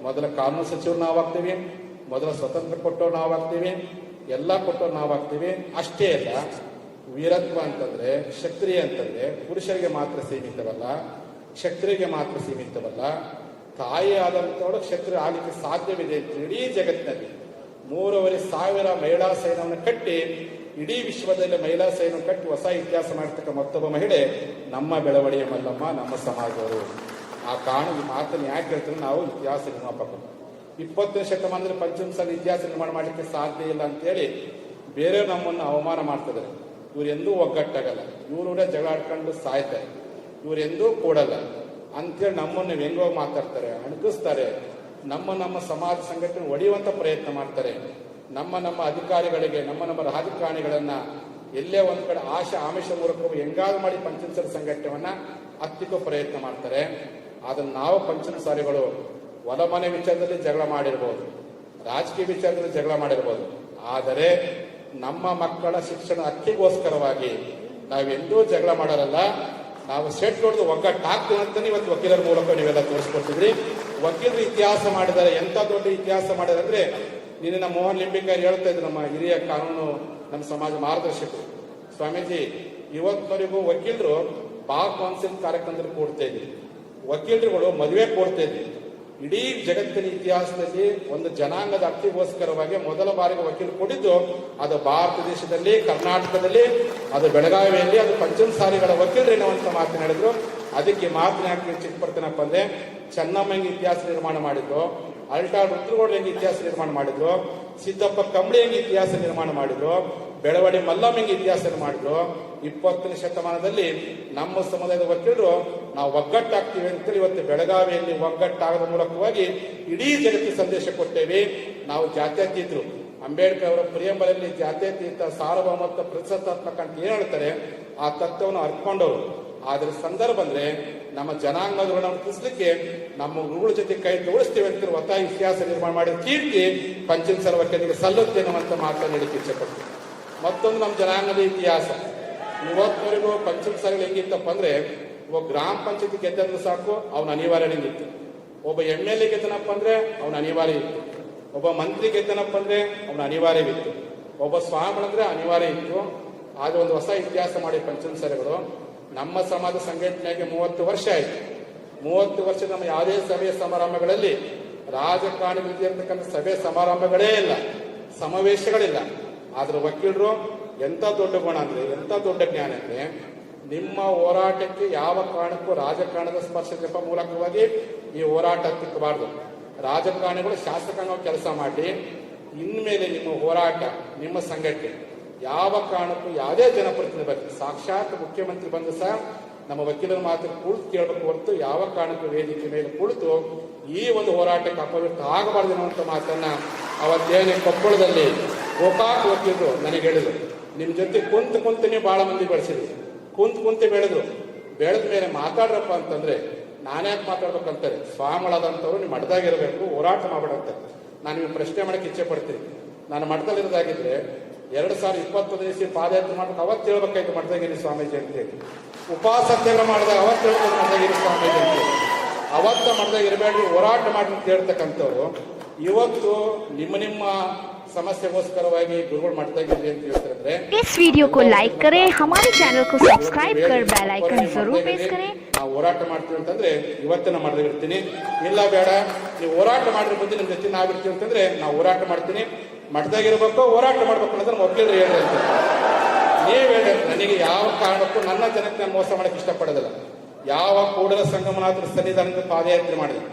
Speaker 2: ಮೊದಲ ಕಾನೂನು ಸಚಿವರು ನಾವಾಗ್ತೀವಿ, ಮೊದಲ ಸ್ವತಂತ್ರ ಕೊಟ್ಟವ್ರು ನಾವಾಗ್ತೀವಿ, ಎಲ್ಲ ಕೊಟ್ಟವ್ರು ನಾವಾಗ್ತೀವಿ. ಅಷ್ಟೇ ಅಲ್ಲ, ವೀರತ್ವ ಅಂತಂದ್ರೆ, ಕ್ಷತ್ರಿಯ ಅಂತಂದ್ರೆ ಪುರುಷರಿಗೆ ಮಾತ್ರ ಸೀಮಿತವಲ್ಲ, ಕ್ಷತ್ರಿಗೆ ಮಾತ್ರ ಸೀಮಿತವಲ್ಲ, ತಾಯಿ ಆದಂಥವಳು ಕ್ಷತ್ರಿಯ ಆಗಲಿಕ್ಕೆ ಸಾಧ್ಯವಿದೆ ಅಂತ ಇಡೀ ಜಗತ್ತಿನಲ್ಲಿ 3,500 ಮಹಿಳಾ ಸೈನ್ಯವನ್ನು ಕಟ್ಟಿ, ಇಡೀ ವಿಶ್ವದಲ್ಲಿ ಮಹಿಳಾ ಸೈನ್ಯ ಕಟ್ಟಿ ಹೊಸ ಇತಿಹಾಸ ಮಾಡತಕ್ಕ ಮತ್ತೊಬ್ಬ ಮಹಿಳೆ ನಮ್ಮ ಬೆಳವಣಿಗೆ ಮಲ್ಲಮ್ಮ, ನಮ್ಮ ಸಮಾಜದವರು. ಆ ಕಾರಣ ಈ ಮಾತನ್ನು ಯಾಕೆ ಹೇಳ್ತಾರೆ, ನಾವು ಇತಿಹಾಸ ನಿರ್ಮಾಪಕರು. 20ನೇ ಶತಮಾನದಲ್ಲಿ ಪಂಚಮಸಾಲಿ ಇತಿಹಾಸ ನಿರ್ಮಾಣ ಮಾಡಲಿಕ್ಕೆ ಸಾಧ್ಯ ಇಲ್ಲ ಅಂತೇಳಿ ಬೇರೆಯವ್ರು ನಮ್ಮನ್ನು ಅವಮಾನ ಮಾಡ್ತಿದ್ದಾರೆ. ಇವರೆಂದೂ ಒಗ್ಗಟ್ಟಾಗಲ್ಲ, ಇವರು ಜಗಳ ಆಡ್ಕೊಂಡು ಸಾಯ್ತಾರೆ, ಇವರೆಂದೂ ಕೂಡಲ್ಲ ಅಂತೇಳಿ ನಮ್ಮನ್ನು ವ್ಯಂಗ್ಯವಾಗಿ ಮಾತಾಡ್ತಾರೆ, ಅಣಗಿಸ್ತಾರೆ. ನಮ್ಮ ಸಮಾಜ ಸಂಘಟನೆ ಒಡೆಯುವಂತ ಪ್ರಯತ್ನ ಮಾಡ್ತಾರೆ. ನಮ್ಮ ಅಧಿಕಾರಿಗಳಿಗೆ, ನಮ್ಮ ರಾಜಕಾರಣಿಗಳನ್ನ ಎಲ್ಲೇ ಒಂದ್ ಕಡೆ ಆಮಿಷ ಮೂಲಕ ಹೆಂಗಾದ್ರು ಮಾಡಿ ಪಂಚಮಸಾಲಿ ಸಂಘಟನೆಯನ್ನ ಹತ್ತಿಕ್ಕೋ ಪ್ರಯತ್ನ ಮಾಡ್ತಾರೆ. ಅದನ್ನ ನಾವು ಪಂಚಮಸಾಲಿಗಳು ಹೊಲಮನೆ ವಿಚಾರದಲ್ಲಿ ಜಗಳ ಮಾಡಿರ್ಬೋದು, ರಾಜಕೀಯ ವಿಚಾರದಲ್ಲಿ ಜಗಳ ಮಾಡಿರ್ಬೋದು, ಆದರೆ ನಮ್ಮ ಮಕ್ಕಳ ಶಿಕ್ಷಣ ಹಕ್ಕಿಗೋಸ್ಕರವಾಗಿ ನಾವೆಂದೂ ಜಗಳ ಮಾಡೋರಲ್ಲ. ನಾವು ಸೆಟ್ ಹೊಡೆದು ಒಗ್ಗಟ್ಟಾಗ್ತೀವಿ ಅಂತಾನೆ ಇವತ್ತು ವಕೀಲರ ಮೂಲಕ ನೀವೆಲ್ಲ ತೋರಿಸ್ಕೊಡ್ತಿದ್ರಿ. ವಕೀಲರು ಇತಿಹಾಸ ಮಾಡಿದ್ದಾರೆ, ಎಂತ ದೊಡ್ಡ ಇತಿಹಾಸ ಮಾಡಿದ್ದಾರೆ ಅಂದ್ರೆ, ನಿನ್ನ ಮೋಹನ್ ಲಿಂಬಿಕಾರ್ ಹೇಳ್ತಾ ಇದ್ರು, ನಮ್ಮ ಹಿರಿಯ ಕಾನೂನು ನಮ್ಮ ಸಮಾಜ ಮಾರ್ಗದರ್ಶಕರು, ಸ್ವಾಮೀಜಿ ಇವತ್ತಿನವರೆಗೂ ವಕೀಲರು ಬಾ ಕೌನ್ಸಿಲ್ ಕಾರ್ಯಕ್ರಮದಲ್ಲಿ ಕೊಡ್ತಾ ಇದ್ವಿ, ವಕೀಲರುಗಳು ಮದುವೆ ಕೊಡ್ತಾ ಇದ್ವಿ. ಇಡೀ ಜಗತ್ತಿನ ಇತಿಹಾಸದಲ್ಲಿ ಒಂದು ಜನಾಂಗದ ಹಕ್ಕಿಗೋಸ್ಕರವಾಗಿ ಮೊದಲ ಬಾರಿಗೆ ವಕೀಲರು ಕೊಟ್ಟಿದ್ದು ಅದು ಭಾರತ ದೇಶದಲ್ಲಿ, ಕರ್ನಾಟಕದಲ್ಲಿ, ಅದು ಬೆಳಗಾವಿಯಲ್ಲಿ, ಅದು ಪಂಚಮಸಾಲಿಗಳ ವಕೀಲರು ಎನ್ನುವಂತ ಮಾತನ್ನ ಹೇಳಿದ್ರು. ಅದಕ್ಕೆ ಮಾತನ್ನ ಯಾಕೆ ಚಿಕ್ಕ ಬರ್ತೀನಪ್ಪ ಅಂದ್ರೆ, ಚೆನ್ನಮ್ಮ ಹೆಂಗೆ ಇತಿಹಾಸ ನಿರ್ಮಾಣ ಮಾಡಿದ್ರು, ಅಲ್ಟಾ ರುದ್ರಗೌಡ ಹೆಂಗೆ ಇತಿಹಾಸ ನಿರ್ಮಾಣ ಮಾಡಿದ್ರು, ಸಿದ್ದಪ್ಪ ಕಂಬಳಿ ಹೆಂಗೆ ಇತಿಹಾಸ ನಿರ್ಮಾಣ ಮಾಡಿದ್ರು, ಬೆಳವಡಿ ಮಲ್ಲಮ್ಮ ಹೆಂಗೆ ಇತಿಹಾಸ ಮಾಡಿದ್ರು. 20ನೇ ಶತಮಾನದಲ್ಲಿ ನಮ್ಮ ಸಮುದಾಯದ ವಕೀಲರು ನಾವು ಒಗ್ಗಟ್ಟಾಗ್ತೀವಿ ಅಂತೇಳಿ ಇವತ್ತು ಬೆಳಗಾವಿಯಲ್ಲಿ ಒಗ್ಗಟ್ಟಾಗದ ಮೂಲಕವಾಗಿ ಇಡೀ ಜಗತ್ತಿಗೆ ಸಂದೇಶ ಕೊಟ್ಟೇವೆ. ನಾವು ಜಾತ್ಯತೀತರು. ಅಂಬೇಡ್ಕರ್ ಅವರ ಪ್ರಿಯಂಬಲಲ್ಲಿ ಜಾತ್ಯತೀತ, ಸಾರ್ವಭೌಮತ್ವ, ಪ್ರಜಾಸತ್ತಾತ್ಮಕ ಅಂತ ಏನ್ ಹೇಳ್ತಾರೆ, ಆ ತತ್ವವನ್ನು ಅರ್ಕೊಂಡವರು. ಆದ್ರೆ ಸಂದರ್ಭ ಅಂದ್ರೆ ನಮ್ಮ ಜನಾಂಗದ ತಿಳಿಸ್ಲಿಕ್ಕೆ ನಮ್ಮ ಗುರುಗಳ ಜೊತೆ ಕೈ ಜೋಡಿಸ್ತೀವಿ ಅಂತ ಹೊಸ ಇತಿಹಾಸ ನಿರ್ಮಾಣ ಮಾಡಿದ ಕೀರ್ತಿ ಪಂಚಮಸಾಲಿ ವಕೀಲರಿಗೆ ಸಲ್ಲುತ್ತೆ ಅನ್ನುವಂತ ಮಾತನ್ನು ಹೇಳಿಕ್ಕೆ ಇಚ್ಛೆಪಡ್ತೀವಿ. ಮತ್ತೊಂದು ನಮ್ಮ ಜನಾಂಗದ ಇತಿಹಾಸ, ಇವತ್ತಿನವರೆಗೂ ಪಂಚಮಸಾಲಿಗಳು ಹೆಂಗಿತ್ತಪ್ಪ ಅಂದ್ರೆ, ಒಬ್ಬ ಗ್ರಾಮ ಪಂಚಾಯತಿ ಗೆದ್ದಂದ್ರೆ ಸಾಕು ಅವನ ಅನಿವಾರ್ಯ ಇತ್ತು, ಒಬ್ಬ MLA ಗೆದ್ದನಪ್ಪ ಅಂದ್ರೆ ಅವನ ಅನಿವಾರ್ಯ ಇತ್ತು, ಒಬ್ಬ ಮಂತ್ರಿ ಗೆದ್ದನಪ್ಪ ಅಂದ್ರೆ ಅವನ ಅನಿವಾರ್ಯವಿತ್ತು, ಒಬ್ಬ ಸ್ವಾಮಿಗಳಂದ್ರೆ ಅನಿವಾರ್ಯ ಇತ್ತು. ಆಗ ಒಂದು ಹೊಸ ಇತಿಹಾಸ ಮಾಡಿ ಪಂಚಮಸಾಲಿಗಳು. ನಮ್ಮ ಸಮಾಜ ಸಂಘಟನೆಗೆ 30 ವರ್ಷ ಆಯ್ತು. 30 ವರ್ಷ ನಮ್ಮ ಯಾವುದೇ ಸಭೆ ಸಮಾರಂಭಗಳಲ್ಲಿ ರಾಜಕಾರಣಿಗಳು ಇರ್ತಕ್ಕಂಥ ಸಭೆ ಸಮಾರಂಭಗಳೇ ಇಲ್ಲ, ಸಮಾವೇಶಗಳಿಲ್ಲ. ಆದ್ರೆ ವಕೀಲರು ಎಂತ ದೊಡ್ಡ ಗುಣ ಅಂದ್ರೆ, ಎಂತ ದೊಡ್ಡ ಜ್ಞಾನ ಅಂದ್ರೆ, ನಿಮ್ಮ ಹೋರಾಟಕ್ಕೆ ಯಾವ ಕಾರಣಕ್ಕೂ ರಾಜಕಾರಣದ ಸ್ಪರ್ಶ ಮೂಲಕವಾಗಿ ಈ ಹೋರಾಟ ತಿಕ್ಕಬಾರ್ದು. ರಾಜಕಾರಣಿಗಳು ಶಾಸಕಾಂಗ ಕೆಲಸ ಮಾಡಿ ಇನ್ಮೇಲೆ ನಿಮ್ಮ ಹೋರಾಟ, ನಿಮ್ಮ ಸಂಘಟನೆ ಯಾವ ಕಾರಣಕ್ಕೂ ಯಾವುದೇ ಜನಪ್ರತಿನಿಧಿ ಬರ್ತದೆ, ಸಾಕ್ಷಾತ್ ಮುಖ್ಯಮಂತ್ರಿ ಬಂದು ಸಹ ನಮ್ಮ ವಕೀಲರ ಮಾತ್ರ ಕುಳಿತು ಕೇಳಬೇಕು ಹೊರತು ಯಾವ ಕಾರಣಕ್ಕೂ ವೇದಿಕೆ ಮೇಲೆ ಕುಳಿತು ಈ ಒಂದು ಹೋರಾಟಕ್ಕೆ ಅಪವ್ಯಕ್ತ ಆಗಬಾರ್ದು ಅನ್ನುವಂಥ ಮಾತನ್ನ ಅವತ್ತೇನೆ ಕೊಪ್ಪಳದಲ್ಲಿ ಗೋಕಾಕ್ ವಕೀಲರು ನನಗೆ ಹೇಳಿದ್ರು. ನಿಮ್ ಜೊತೆ ಕುಂತು ನೀವು ಬಹಳ ಮಂದಿ ಬೆಳೆಸಿದ್ರಿ, ಕುಂತು ಬೆಳೆದ್ರು. ಬೆಳೆದ ಮೇಲೆ ಮಾತಾಡ್ರಪ್ಪ ಅಂತಂದ್ರೆ ನಾನ್ಯಾಕೆ ಮಾತಾಡ್ಬೇಕಂತಾರೆ, ಸ್ವಾಮಿಗಳಾದಂಥವ್ರು ನೀವು ಮಠದಾಗಿರ್ಬೇಕು, ಹೋರಾಟ ಮಾಡ್ಬೇಡಂತ. ನಾನು ನಿಮ್ಗೆ ಪ್ರಶ್ನೆ ಮಾಡಕ್ಕೆ ಇಚ್ಛೆ ಪಡ್ತೀನಿ. ನಾನು ಮಠದಲ್ಲಿರೋದಾಗಿದ್ರೆ 2021 ಪಾದಯಾತ್ರೆ ಮಾಡ್ಬೇಕು, ಅವತ್ತು ಹೇಳ್ಬೇಕಾಯ್ತು ಮಠದಾಗಿರಿ ಸ್ವಾಮೀಜಿ ಅಂತೇಳಿ. ಉಪವಾಸ ಸತ್ಯಾಗ್ರಹ ಮಾಡಿದಾಗ ಅವತ್ತು ಹೇಳ್ಬೇಕು ಮಠದಾಗಿರಿ ಸ್ವಾಮೀಜಿ ಅಂತೇಳಿ. ಅವತ್ತ ಮಠದಾಗ ಇರಬೇಡ್ರಿ, ಹೋರಾಟ ಮಾಡಿ ಅಂತ ಹೇಳ್ತಕ್ಕಂಥವ್ರು ಇವತ್ತು ನಿಮ್ಮ ಸಮಸ್ಯೆಗೋಸ್ಕರವಾಗಿ ಗುರುಗಳು ಮಠದಾಗಿರ್ಲಿ ಅಂತ ಹೇಳ್ತಾರೆ.
Speaker 1: इस वीडियो को लाइक करें, हमारे चैनल को सब्सक्राइब कर बेल आइकन जरूर प्रेस करें.
Speaker 2: ನಾವು ಹೋರಾಟ ಮಾಡ್ತೀವಿ ಅಂತಂದ್ರೆ ಇವತ್ತಿನ ಮಠದಾಗಿರ್ತೀನಿ. ಇಲ್ಲ ಬೇಡ, ನೀವು ಹೋರಾಟ ಮಾಡಿರೋ ಬುದ್ಧಿ ನಿಮ್ ಜೊತೆ ನಾವಿರ್ತೀವಿ ಅಂತಂದ್ರೆ ನಾವು ಹೋರಾಟ ಮಾಡ್ತೀನಿ. ಮಠದಾಗಿರ್ಬೇಕು, ಹೋರಾಟ ಮಾಡ್ಬೇಕು ಅನ್ನೋದನ್ನ ವಕೀಲರು ಹೇಳಿ ಅಂತ ನೀವ್ ಹೇಳಿ. ನನಗೆ ಯಾವ ಕಾರಣಕ್ಕೂ ನನ್ನ ಜನಕ್ಕೆ ನಾನು ಮೋಸ ಮಾಡಕ್ಕೆ ಇಷ್ಟಪಡೋದಿಲ್ಲ. ಯಾವ ಕೂಡಲ ಸಂಗಮನಾಥರ ಸನ್ನಿಧಾನದ ಪಾದಯಾತ್ರೆ ಮಾಡಿದ್ವಿ,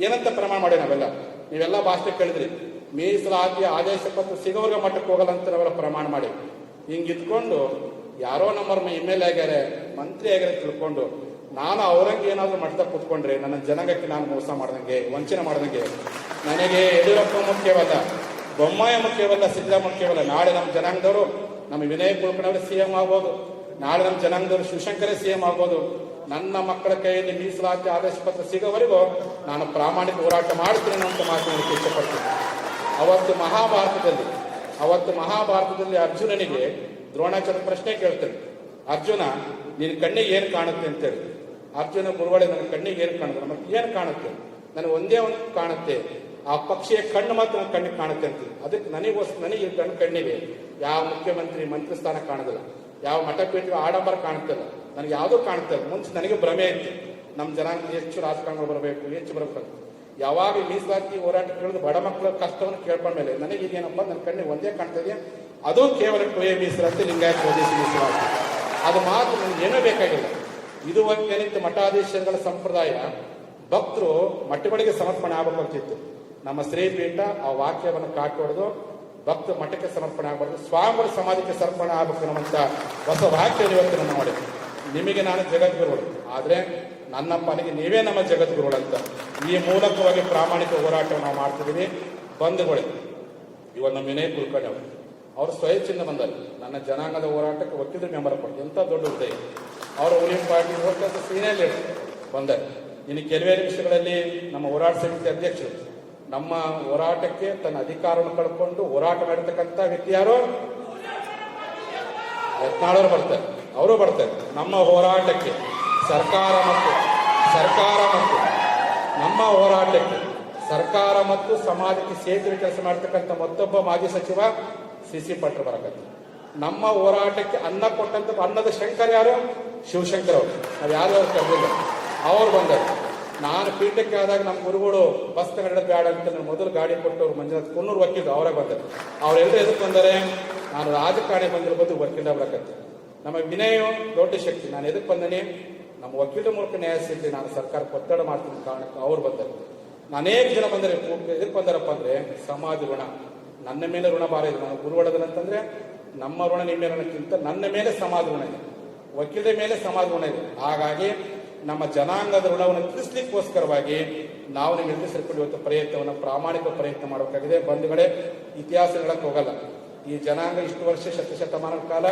Speaker 2: ಏನಂತ ಪ್ರಮಾಣ ಮಾಡಿ ನಾವೆಲ್ಲ ನೀವೆಲ್ಲ ಭಾಷೆ ಕೇಳಿದ್ರಿ, ಮೀಸಲಾತಿ ಆದೇಶ ಪತ್ರ ಸಿಗೋರ್ಗ ಮಟ್ಟಕ್ಕೆ ಹೋಗಲ್ಲ ಅಂತ ನಾವೆಲ್ಲ ಪ್ರಮಾಣ ಮಾಡಿ. ಹಿಂಗಿದ್ಕೊಂಡು ಯಾರೋ ನಮ್ಮ MLA ಆಗ್ಯಾರೆ, ಮಂತ್ರಿ ಆಗ್ಯಾರೆ ತಿಳ್ಕೊಂಡು ನಾನು ಅವ್ರಂಗೆ ಏನಾದ್ರು ಮಟ್ಟದಾಗ ಕೂತ್ಕೊಂಡ್ರೆ ನನ್ನ ಜನಾಂಗಕ್ಕೆ ನಾನು ಮೋಸ ಮಾಡ್ದಂಗೆ, ವಂಚನೆ ಮಾಡ್ದಂಗೆ. ನನಗೆ ಯಡಿಯೂರಪ್ಪ ಮುಖ್ಯವಲ್ಲ, ಬೊಮ್ಮಾಯ ಮುಖ್ಯವಲ್ಲ, ಸಿದ್ದರಾಮಯ್ಯ ಮುಖ್ಯವಲ್ಲ. ನಾಳೆ ನಮ್ಮ ಜನಾಂಗದವರು ನಮ್ಮ ವಿನಯ್ ಕುಲಕರ್ಣಿ CM ಆಗ್ಬೋದು, ನಾಳೆ ನಮ್ಮ ಜನಾಂಗದವರು ಶಿವಶಂಕರೇ CM ಆಗ್ಬೋದು. ನನ್ನ ಮಕ್ಕಳ ಕೈಯಲ್ಲಿ ಮೀಸಲಾತಿ ಆದೇಶ ಪತ್ರ ಸಿಗೋವರೆಗೂ ನಾನು ಪ್ರಾಮಾಣಿಕ ಹೋರಾಟ ಮಾಡ್ತೀನಿ ಅನ್ನುವಂಥ ಮಾತನಾಡಕ್ಕೆ ಇಷ್ಟಪಡ್ತೀನಿ. ಅವತ್ತು ಮಹಾಭಾರತದಲ್ಲಿ ಅರ್ಜುನನಿಗೆ ದ್ರೋಣಾಚಾರ್ಯ ಪ್ರಶ್ನೆ ಕೇಳ್ತಾರೆ, ಅರ್ಜುನ ನಿನ್ನ ಕಣ್ಣಿಗೆ ಏನು ಕಾಣುತ್ತೆ ಅಂತೇಳಿ. ಅರ್ಜುನ ಗುರುಗಳೇ ನನ್ನ ಕಣ್ಣಿಗೆ ಏನು ಕಾಣುತ್ತೆ, ಮತ್ತೆ ಏನು ಕಾಣುತ್ತೆ? ನನಗೆ ಒಂದೇ ಒಂದು ಕಾಣುತ್ತೆ, ಆ ಪಕ್ಷಿಯ ಕಣ್ಣು ಮಾತ್ರ ನನ್ನ ಕಣ್ಣಿಗೆ ಕಾಣುತ್ತೆ ಅಂತೀವಿ. ಅದಕ್ಕೆ ನನಗೆ ನನ್ನ ಕಣ್ಣಿಗೆ ಯಾವ ಮುಖ್ಯಮಂತ್ರಿ ಮಂತ್ರಿ ಸ್ಥಾನ ಕಾಣೋದಿಲ್ಲ, ಯಾವ ಮಠಪೀಠ ಆಡಂಬರ ಕಾಣ್ತಿಲ್ಲ, ನನಗೆ ಯಾವುದೂ ಕಾಣ್ತಿಲ್ಲ. ಮುಂಚೆ ನನಗೆ ಭ್ರಮೆ ಇತ್ತು, ನಮ್ಮ ಜನಾಂಗ ಹೆಚ್ಚು ರಾಜಕಾರಣ ಬರಬೇಕು, ಹೆಚ್ಚು ಬರಬೇಕು. ಯಾವಾಗ ಮೀಸಲಾತಿ ಹೋರಾಟ ಕೇಳಿದು ಬಡ ಮಕ್ಕಳ ಕಷ್ಟವನ್ನು ಕೇಳ್ಕೊಂಡ್ಮೇಲೆ ನನಗೆ ಈಗೇನಪ್ಪ ನನ್ನ ಕಣ್ಣಿಗೆ ಒಂದೇ ಕಾಣ್ತದೆ, ಅದು ಕೇವಲ ಟುಯೆ ಮೀಸಲಾತಿ, ಲಿಂಗಾಯತ ಓದಿಸಿ ಮೀಸಲಾತಿ. ಅದು ಮಾತ್ರ ನನಗೆ ಏನೂ ಬೇಕಾಗಿಲ್ಲ. ಇದು ಏನಿತ್ತು ಮಠಾಧೀಶಗಳ ಸಂಪ್ರದಾಯ, ಭಕ್ತರು ಮಠಗಳಿಗೆ ಸಮರ್ಪಣೆ ಆಗಬೇಕಂತಿತ್ತು. ನಮ್ಮ ಶ್ರೀಪೀಠ ಆ ವಾಕ್ಯವನ್ನು ಕಾಟೊಡೆದು ಭಕ್ತರು ಮಠಕ್ಕೆ ಸಮರ್ಪಣೆ ಆಗಬಾರ್ದು, ಸ್ವಾಮಿಗಳ ಸಮಾಜಕ್ಕೆ ಸಮರ್ಪಣೆ ಆಗಬೇಕು ಅನ್ನುವಂಥ ಹೊಸ ವಾಕ್ಯ ಇವತ್ತು ನಮ್ಮ ಮಾಡಿ. ನಿಮಗೆ ನಾನು ಜಗದ್ಗುರುಗಳು, ಆದರೆ ನನ್ನಪ್ಪನಿಗೆ ನೀವೇ ನಮ್ಮ ಜಗದ್ಗುರುಗಳು ಅಂತ ಈ ಮೂಲಕವಾಗಿ ಪ್ರಾಮಾಣಿಕ ಹೋರಾಟವನ್ನು ನಾವು ಮಾಡ್ತಿದ್ದೀವಿ. ಬಂಧುಗಳೇ, ಇವತ್ತು ನಮ್ಮ ವಿನಯ್ ಕುಲಕರ್ಣಿ ಅವರು ಸ್ವಯಚ್ಛೆಯಿಂದ ಬಂದರು. ನನ್ನ ಜನಾಂಗದ ಹೋರಾಟಕ್ಕೆ ವಕೀಲರ ಮೆಂಬರ್ ಕೊಟ್ಟು ಎಂಥ ದೊಡ್ಡ ಹುದ್ದೆ, ಅವರು ರೂಲಿಂಗ್ ಪಾರ್ಟಿ ಹೋರಾಟ ಸೀನಿಯರ್ ಲೀಡರ್ ಬಂದರು. ಇನ್ನು ಕೆಲವೇ ನಿಮಿಷಗಳಲ್ಲಿ ನಮ್ಮ ಹೋರಾಟ ಸಮಿತಿ ಅಧ್ಯಕ್ಷರು ನಮ್ಮ ಹೋರಾಟಕ್ಕೆ ತನ್ನ ಅಧಿಕಾರವನ್ನು ಕಳ್ಕೊಂಡು ಹೋರಾಟ ಮಾಡಿರ್ತಕ್ಕಂಥ ವ್ಯಕ್ತಿ ಯಾರು? ಯತ್ನಾಳರು ಬರ್ತಾರೆ, ಅವರು ಬರ್ತಾರೆ. ನಮ್ಮ ಹೋರಾಟಕ್ಕೆ ಸರ್ಕಾರ ಮತ್ತು ನಮ್ಮ ಹೋರಾಟಕ್ಕೆ ಸರ್ಕಾರ ಮತ್ತು ಸಮಾಜಕ್ಕೆ ಸೇತುವೆ ಕೆಲಸ ಮಾಡ್ತಕ್ಕಂಥ ಮತ್ತೊಬ್ಬ ಮಾಜಿ ಸಚಿವ ಸಿ ಪಟ್ರು ಬರಕತ್ತೆ. ನಮ್ಮ ಹೋರಾಟಕ್ಕೆ ಅನ್ನ ಕೊಟ್ಟಂತ ಅನ್ನದ ಶಂಕರ್ ಯಾರು? ಶಿವಶಂಕರ್ ಅವರು. ನಾವು ಯಾರು ಕರೆದಿಲ್ಲ, ಅವ್ರು ಬಂದರು. ನಾನು ಪೀಠಕ್ಕೆ ಆದಾಗ ನಮ್ಮ ಗುರುಗಳು ಬಸ್ ತಗೊಂಡು ಬೇಡ ಅಂತ ಮೊದಲು ಗಾಡಿ ಕೊಟ್ಟವ್ರು ಮಂಜುನಾಥ್ ಕುನ್ನೂರು ವಕೀಲರು ಅವರೇ ಬಂದರು. ಅವರೆಲ್ಲರೂ ಎದಕ್ಕೆ ಬಂದರೆ, ನಾನು ರಾಜಕಾರಣಿ ಬಂದಿರ್ಬೋದು, ವಕೀಲ ಬರಕತ್ತೆ. ನಮ್ಮ ವಿನಯ ದೊಡ್ಡ ಶಕ್ತಿ. ನಾನು ಎದಕ್ಕೆ ಬಂದೀನಿ, ನಮ್ಮ ವಕೀಲರ ಮೂಲಕ ನ್ಯಾಯ ಸಿಗಲಿ, ನಾನು ಸರ್ಕಾರಕ್ಕೆ ಒತ್ತಡ ಮಾಡ್ತೀನಿ ಕಾರಣಕ್ಕೆ ಅವ್ರು ಬಂದರು. ಅನೇಕ ಜನ ಬಂದರೆ ಎದಕ್ಕೆ ಬಂದಾರಪ್ಪ ಅಂದರೆ, ಸಮಾಜ ಋಣ, ನನ್ನ ಮೇಲೆ ಋಣ ಭಾರ ಇದೆ. ನಾನು ಗುರುವಡದನಂತಂದ್ರೆ ನಮ್ಮ ಋಣ ನಿಮ್ಮ ಋಣಕ್ಕಿಂತ ನನ್ನ ಮೇಲೆ ಸಮಾಜ ಋಣ ಇದೆ, ವಕೀಲರ ಮೇಲೆ ಸಮಾಜ ಋಣ ಇದೆ. ಹಾಗಾಗಿ ನಮ್ಮ ಜನಾಂಗದ ಋಣವನ್ನು ತಿಳಿಸ್ಲಿಕ್ಕೋಸ್ಕರವಾಗಿ ನಾವು ನಿಮಗೆ ನಿರ್ದೇಶಿಸಿಕೊಂಡು ಇವತ್ತು ಪ್ರಯತ್ನವನ್ನು ಪ್ರಾಮಾಣಿಕ ಪ್ರಯತ್ನ ಮಾಡಬೇಕಾಗಿದೆ. ಬಂಧುಗಳೇ, ಇತಿಹಾಸ ಹೇಳಕ್ಕೆ ಹೋಗಲ್ಲ. ಈ ಜನಾಂಗ ಇಷ್ಟು ವರ್ಷ ಶತಮಾನದ ಕಾಲ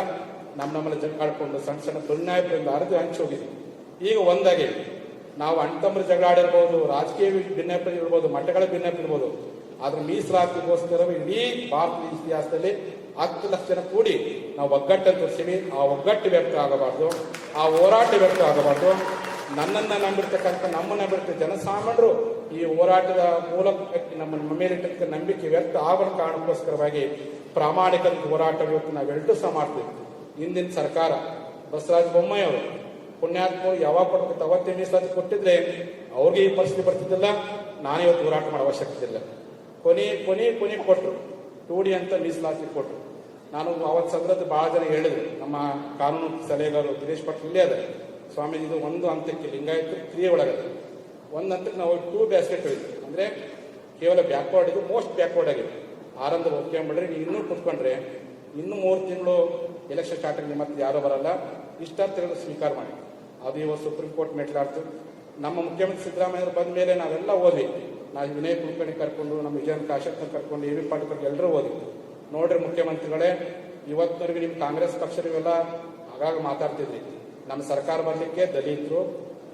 Speaker 2: ನಮ್ಮಲ್ಲಿ ಜಗಳಾಡ್ಕೊಂಡು ಸಣ್ಣ ಸಣ್ಣ ದುರ್ನಾಯಕರಿಂದ ಅರಿದು ಹಂಚಿ ಹೋಗಿದೆ. ಈಗ ಒಂದಾಗಿ ನಾವು ಅಣ್ತಂಬ್ರ ಜಗಳ ಆಡಿರ್ಬೋದು, ರಾಜಕೀಯ ಭಿನ್ನಾಭಿಪ್ರಾಯ ಇರ್ಬೋದು, ಮಠಗಳ ಭಿನ್ನಾಭಿಪ್ರಾಯ ಇರ್ಬೋದು, ಆದ್ರೆ ಮೀಸಲಾತಿಗೋಸ್ಕರ ಇಡೀ ಭಾರತದ ಇತಿಹಾಸದಲ್ಲಿ 10 ಲಕ್ಷ ಜನ ಕೂಡಿ ನಾವು ಒಗ್ಗಟ್ಟನ್ನು ತೋರಿಸ್ತೀವಿ. ಆ ಒಗ್ಗಟ್ಟು ವ್ಯಕ್ತ ಆಗಬಾರ್ದು, ಆ ಹೋರಾಟ ವ್ಯಕ್ತ ಆಗಬಾರ್ದು. ನನ್ನನ್ನು ನಂಬಿರ್ತಕ್ಕಂಥ ನಮ್ಮನ್ನು ನಂಬಿರ್ತಕ್ಕ ಜನಸಾಮಾನ್ಯರು ಈ ಹೋರಾಟದ ಮೂಲಕ ನಮ್ಮ ಮೇಲಿಟ್ಟಕ್ಕ ನಂಬಿಕೆ ವ್ಯಕ್ತ ಆಗೋ ಕಾರಣಕ್ಕೋಸ್ಕರವಾಗಿ ಪ್ರಾಮಾಣಿಕ ಹೋರಾಟ ಇವತ್ತು ನಾವೆಲ್ಲರೂ ಸಹ ಮಾಡ್ತೀವಿ. ಹಿಂದಿನ ಸರ್ಕಾರ ಬಸವರಾಜ ಬೊಮ್ಮಾಯಿ ಅವರು ಪುಣ್ಯಾತ್ಮರು ಯಾವಾಗ ಕೊಡ್ಬೇಕು ಅವತ್ತೇ ಮೀಸಲಾತಿ ಕೊಟ್ಟಿದ್ರೆ ಅವ್ರಿಗೆ ಈ ಪರಿಸ್ಥಿತಿ ಬರ್ತಿದ್ದಿಲ್ಲ, ನಾನೇ ಇವತ್ತು ಹೋರಾಟ ಮಾಡೋ ಅವಶ್ಯಕತೆ ಇಲ್ಲ. ಕೊನೆ ಕೊಟ್ಟರು, 2D ಅಂತ ಮೀಸಲಾತಿ ಕೊಟ್ಟರು. ನಾನು ಅವತ್ತು ಸಂದರ್ಭದ ಭಾಳ ಜನ ಹೇಳಿದ್ರು, ನಮ್ಮ ಕಾನೂನು ಸಲಹೆಗಾರರು ದಿನೇಶ್ ಪಟ್ಲ ಇಲ್ಲೇ ಅದ, ಸ್ವಾಮೀಜಿ ಇದು ಒಂದು ಹಂತಕ್ಕೆ ಲಿಂಗಾಯತ ಕ್ರಿಯೆ ಒಳಗದೆ ಒಂದು ಹಂತಕ್ಕೆ ನಾವು 2 ಬ್ಯಾಸ್ಕೆಟ್ ಹೇಳಿದ್ವಿ. ಅಂದರೆ ಕೇವಲ ಬ್ಯಾಕ್ವರ್ಡ್, ಇದು ಮೋಸ್ಟ್ ಬ್ಯಾಕ್ವರ್ಡ್ ಆಗಿದೆ. ಆರಂಧ ಒಪ್ಕೊಂಡ್ಬಿಡ್ರಿ, ನೀವು ಇನ್ನೂ ಕುತ್ಕೊಂಡ್ರೆ ಇನ್ನೂ 3 ತಿಂಗಳು ಎಲೆಕ್ಷನ್ ಸ್ಟಾರ್ಟ್ ಆಗಿ ಮತ್ತೆ ಯಾರೂ ಬರಲ್ಲ, ಇಷ್ಟಾರ್ಥಗಳು ಸ್ವೀಕಾರ ಮಾಡಿ. ಅದು ಇವತ್ತು ಸುಪ್ರೀಂ ಕೋರ್ಟ್ ಮೆಟ್ಲಾಡ್ತು. ನಮ್ಮ ಮುಖ್ಯಮಂತ್ರಿ ಸಿದ್ದರಾಮಯ್ಯರು ಬಂದ ಮೇಲೆ ನಾವೆಲ್ಲ ಓದ್ವಿ. ನಾವು ವಿನಯ್ ಕುಲಕರ್ಣಿ ಕರ್ಕೊಂಡು, ನಮ್ಮ ವಿಜಯನ್ ಕಾಶಪ್ಪನ ಕರ್ಕೊಂಡು, ಎ ವಿ ಪಾಟೀಲ್ ಎಲ್ಲರೂ ಓದಿ. ನೋಡ್ರಿ ಮುಖ್ಯಮಂತ್ರಿಗಳೇ, ಇವತ್ತಿನವರೆಗೆ ನಿಮ್ಮ ಕಾಂಗ್ರೆಸ್ ಪಕ್ಷದವೆಲ್ಲ ಆಗಾಗ ಮಾತಾಡ್ತಿದ್ರಿ, ನಮ್ಮ ಸರ್ಕಾರ ಬರಲಿಕ್ಕೆ ದಲಿತರು,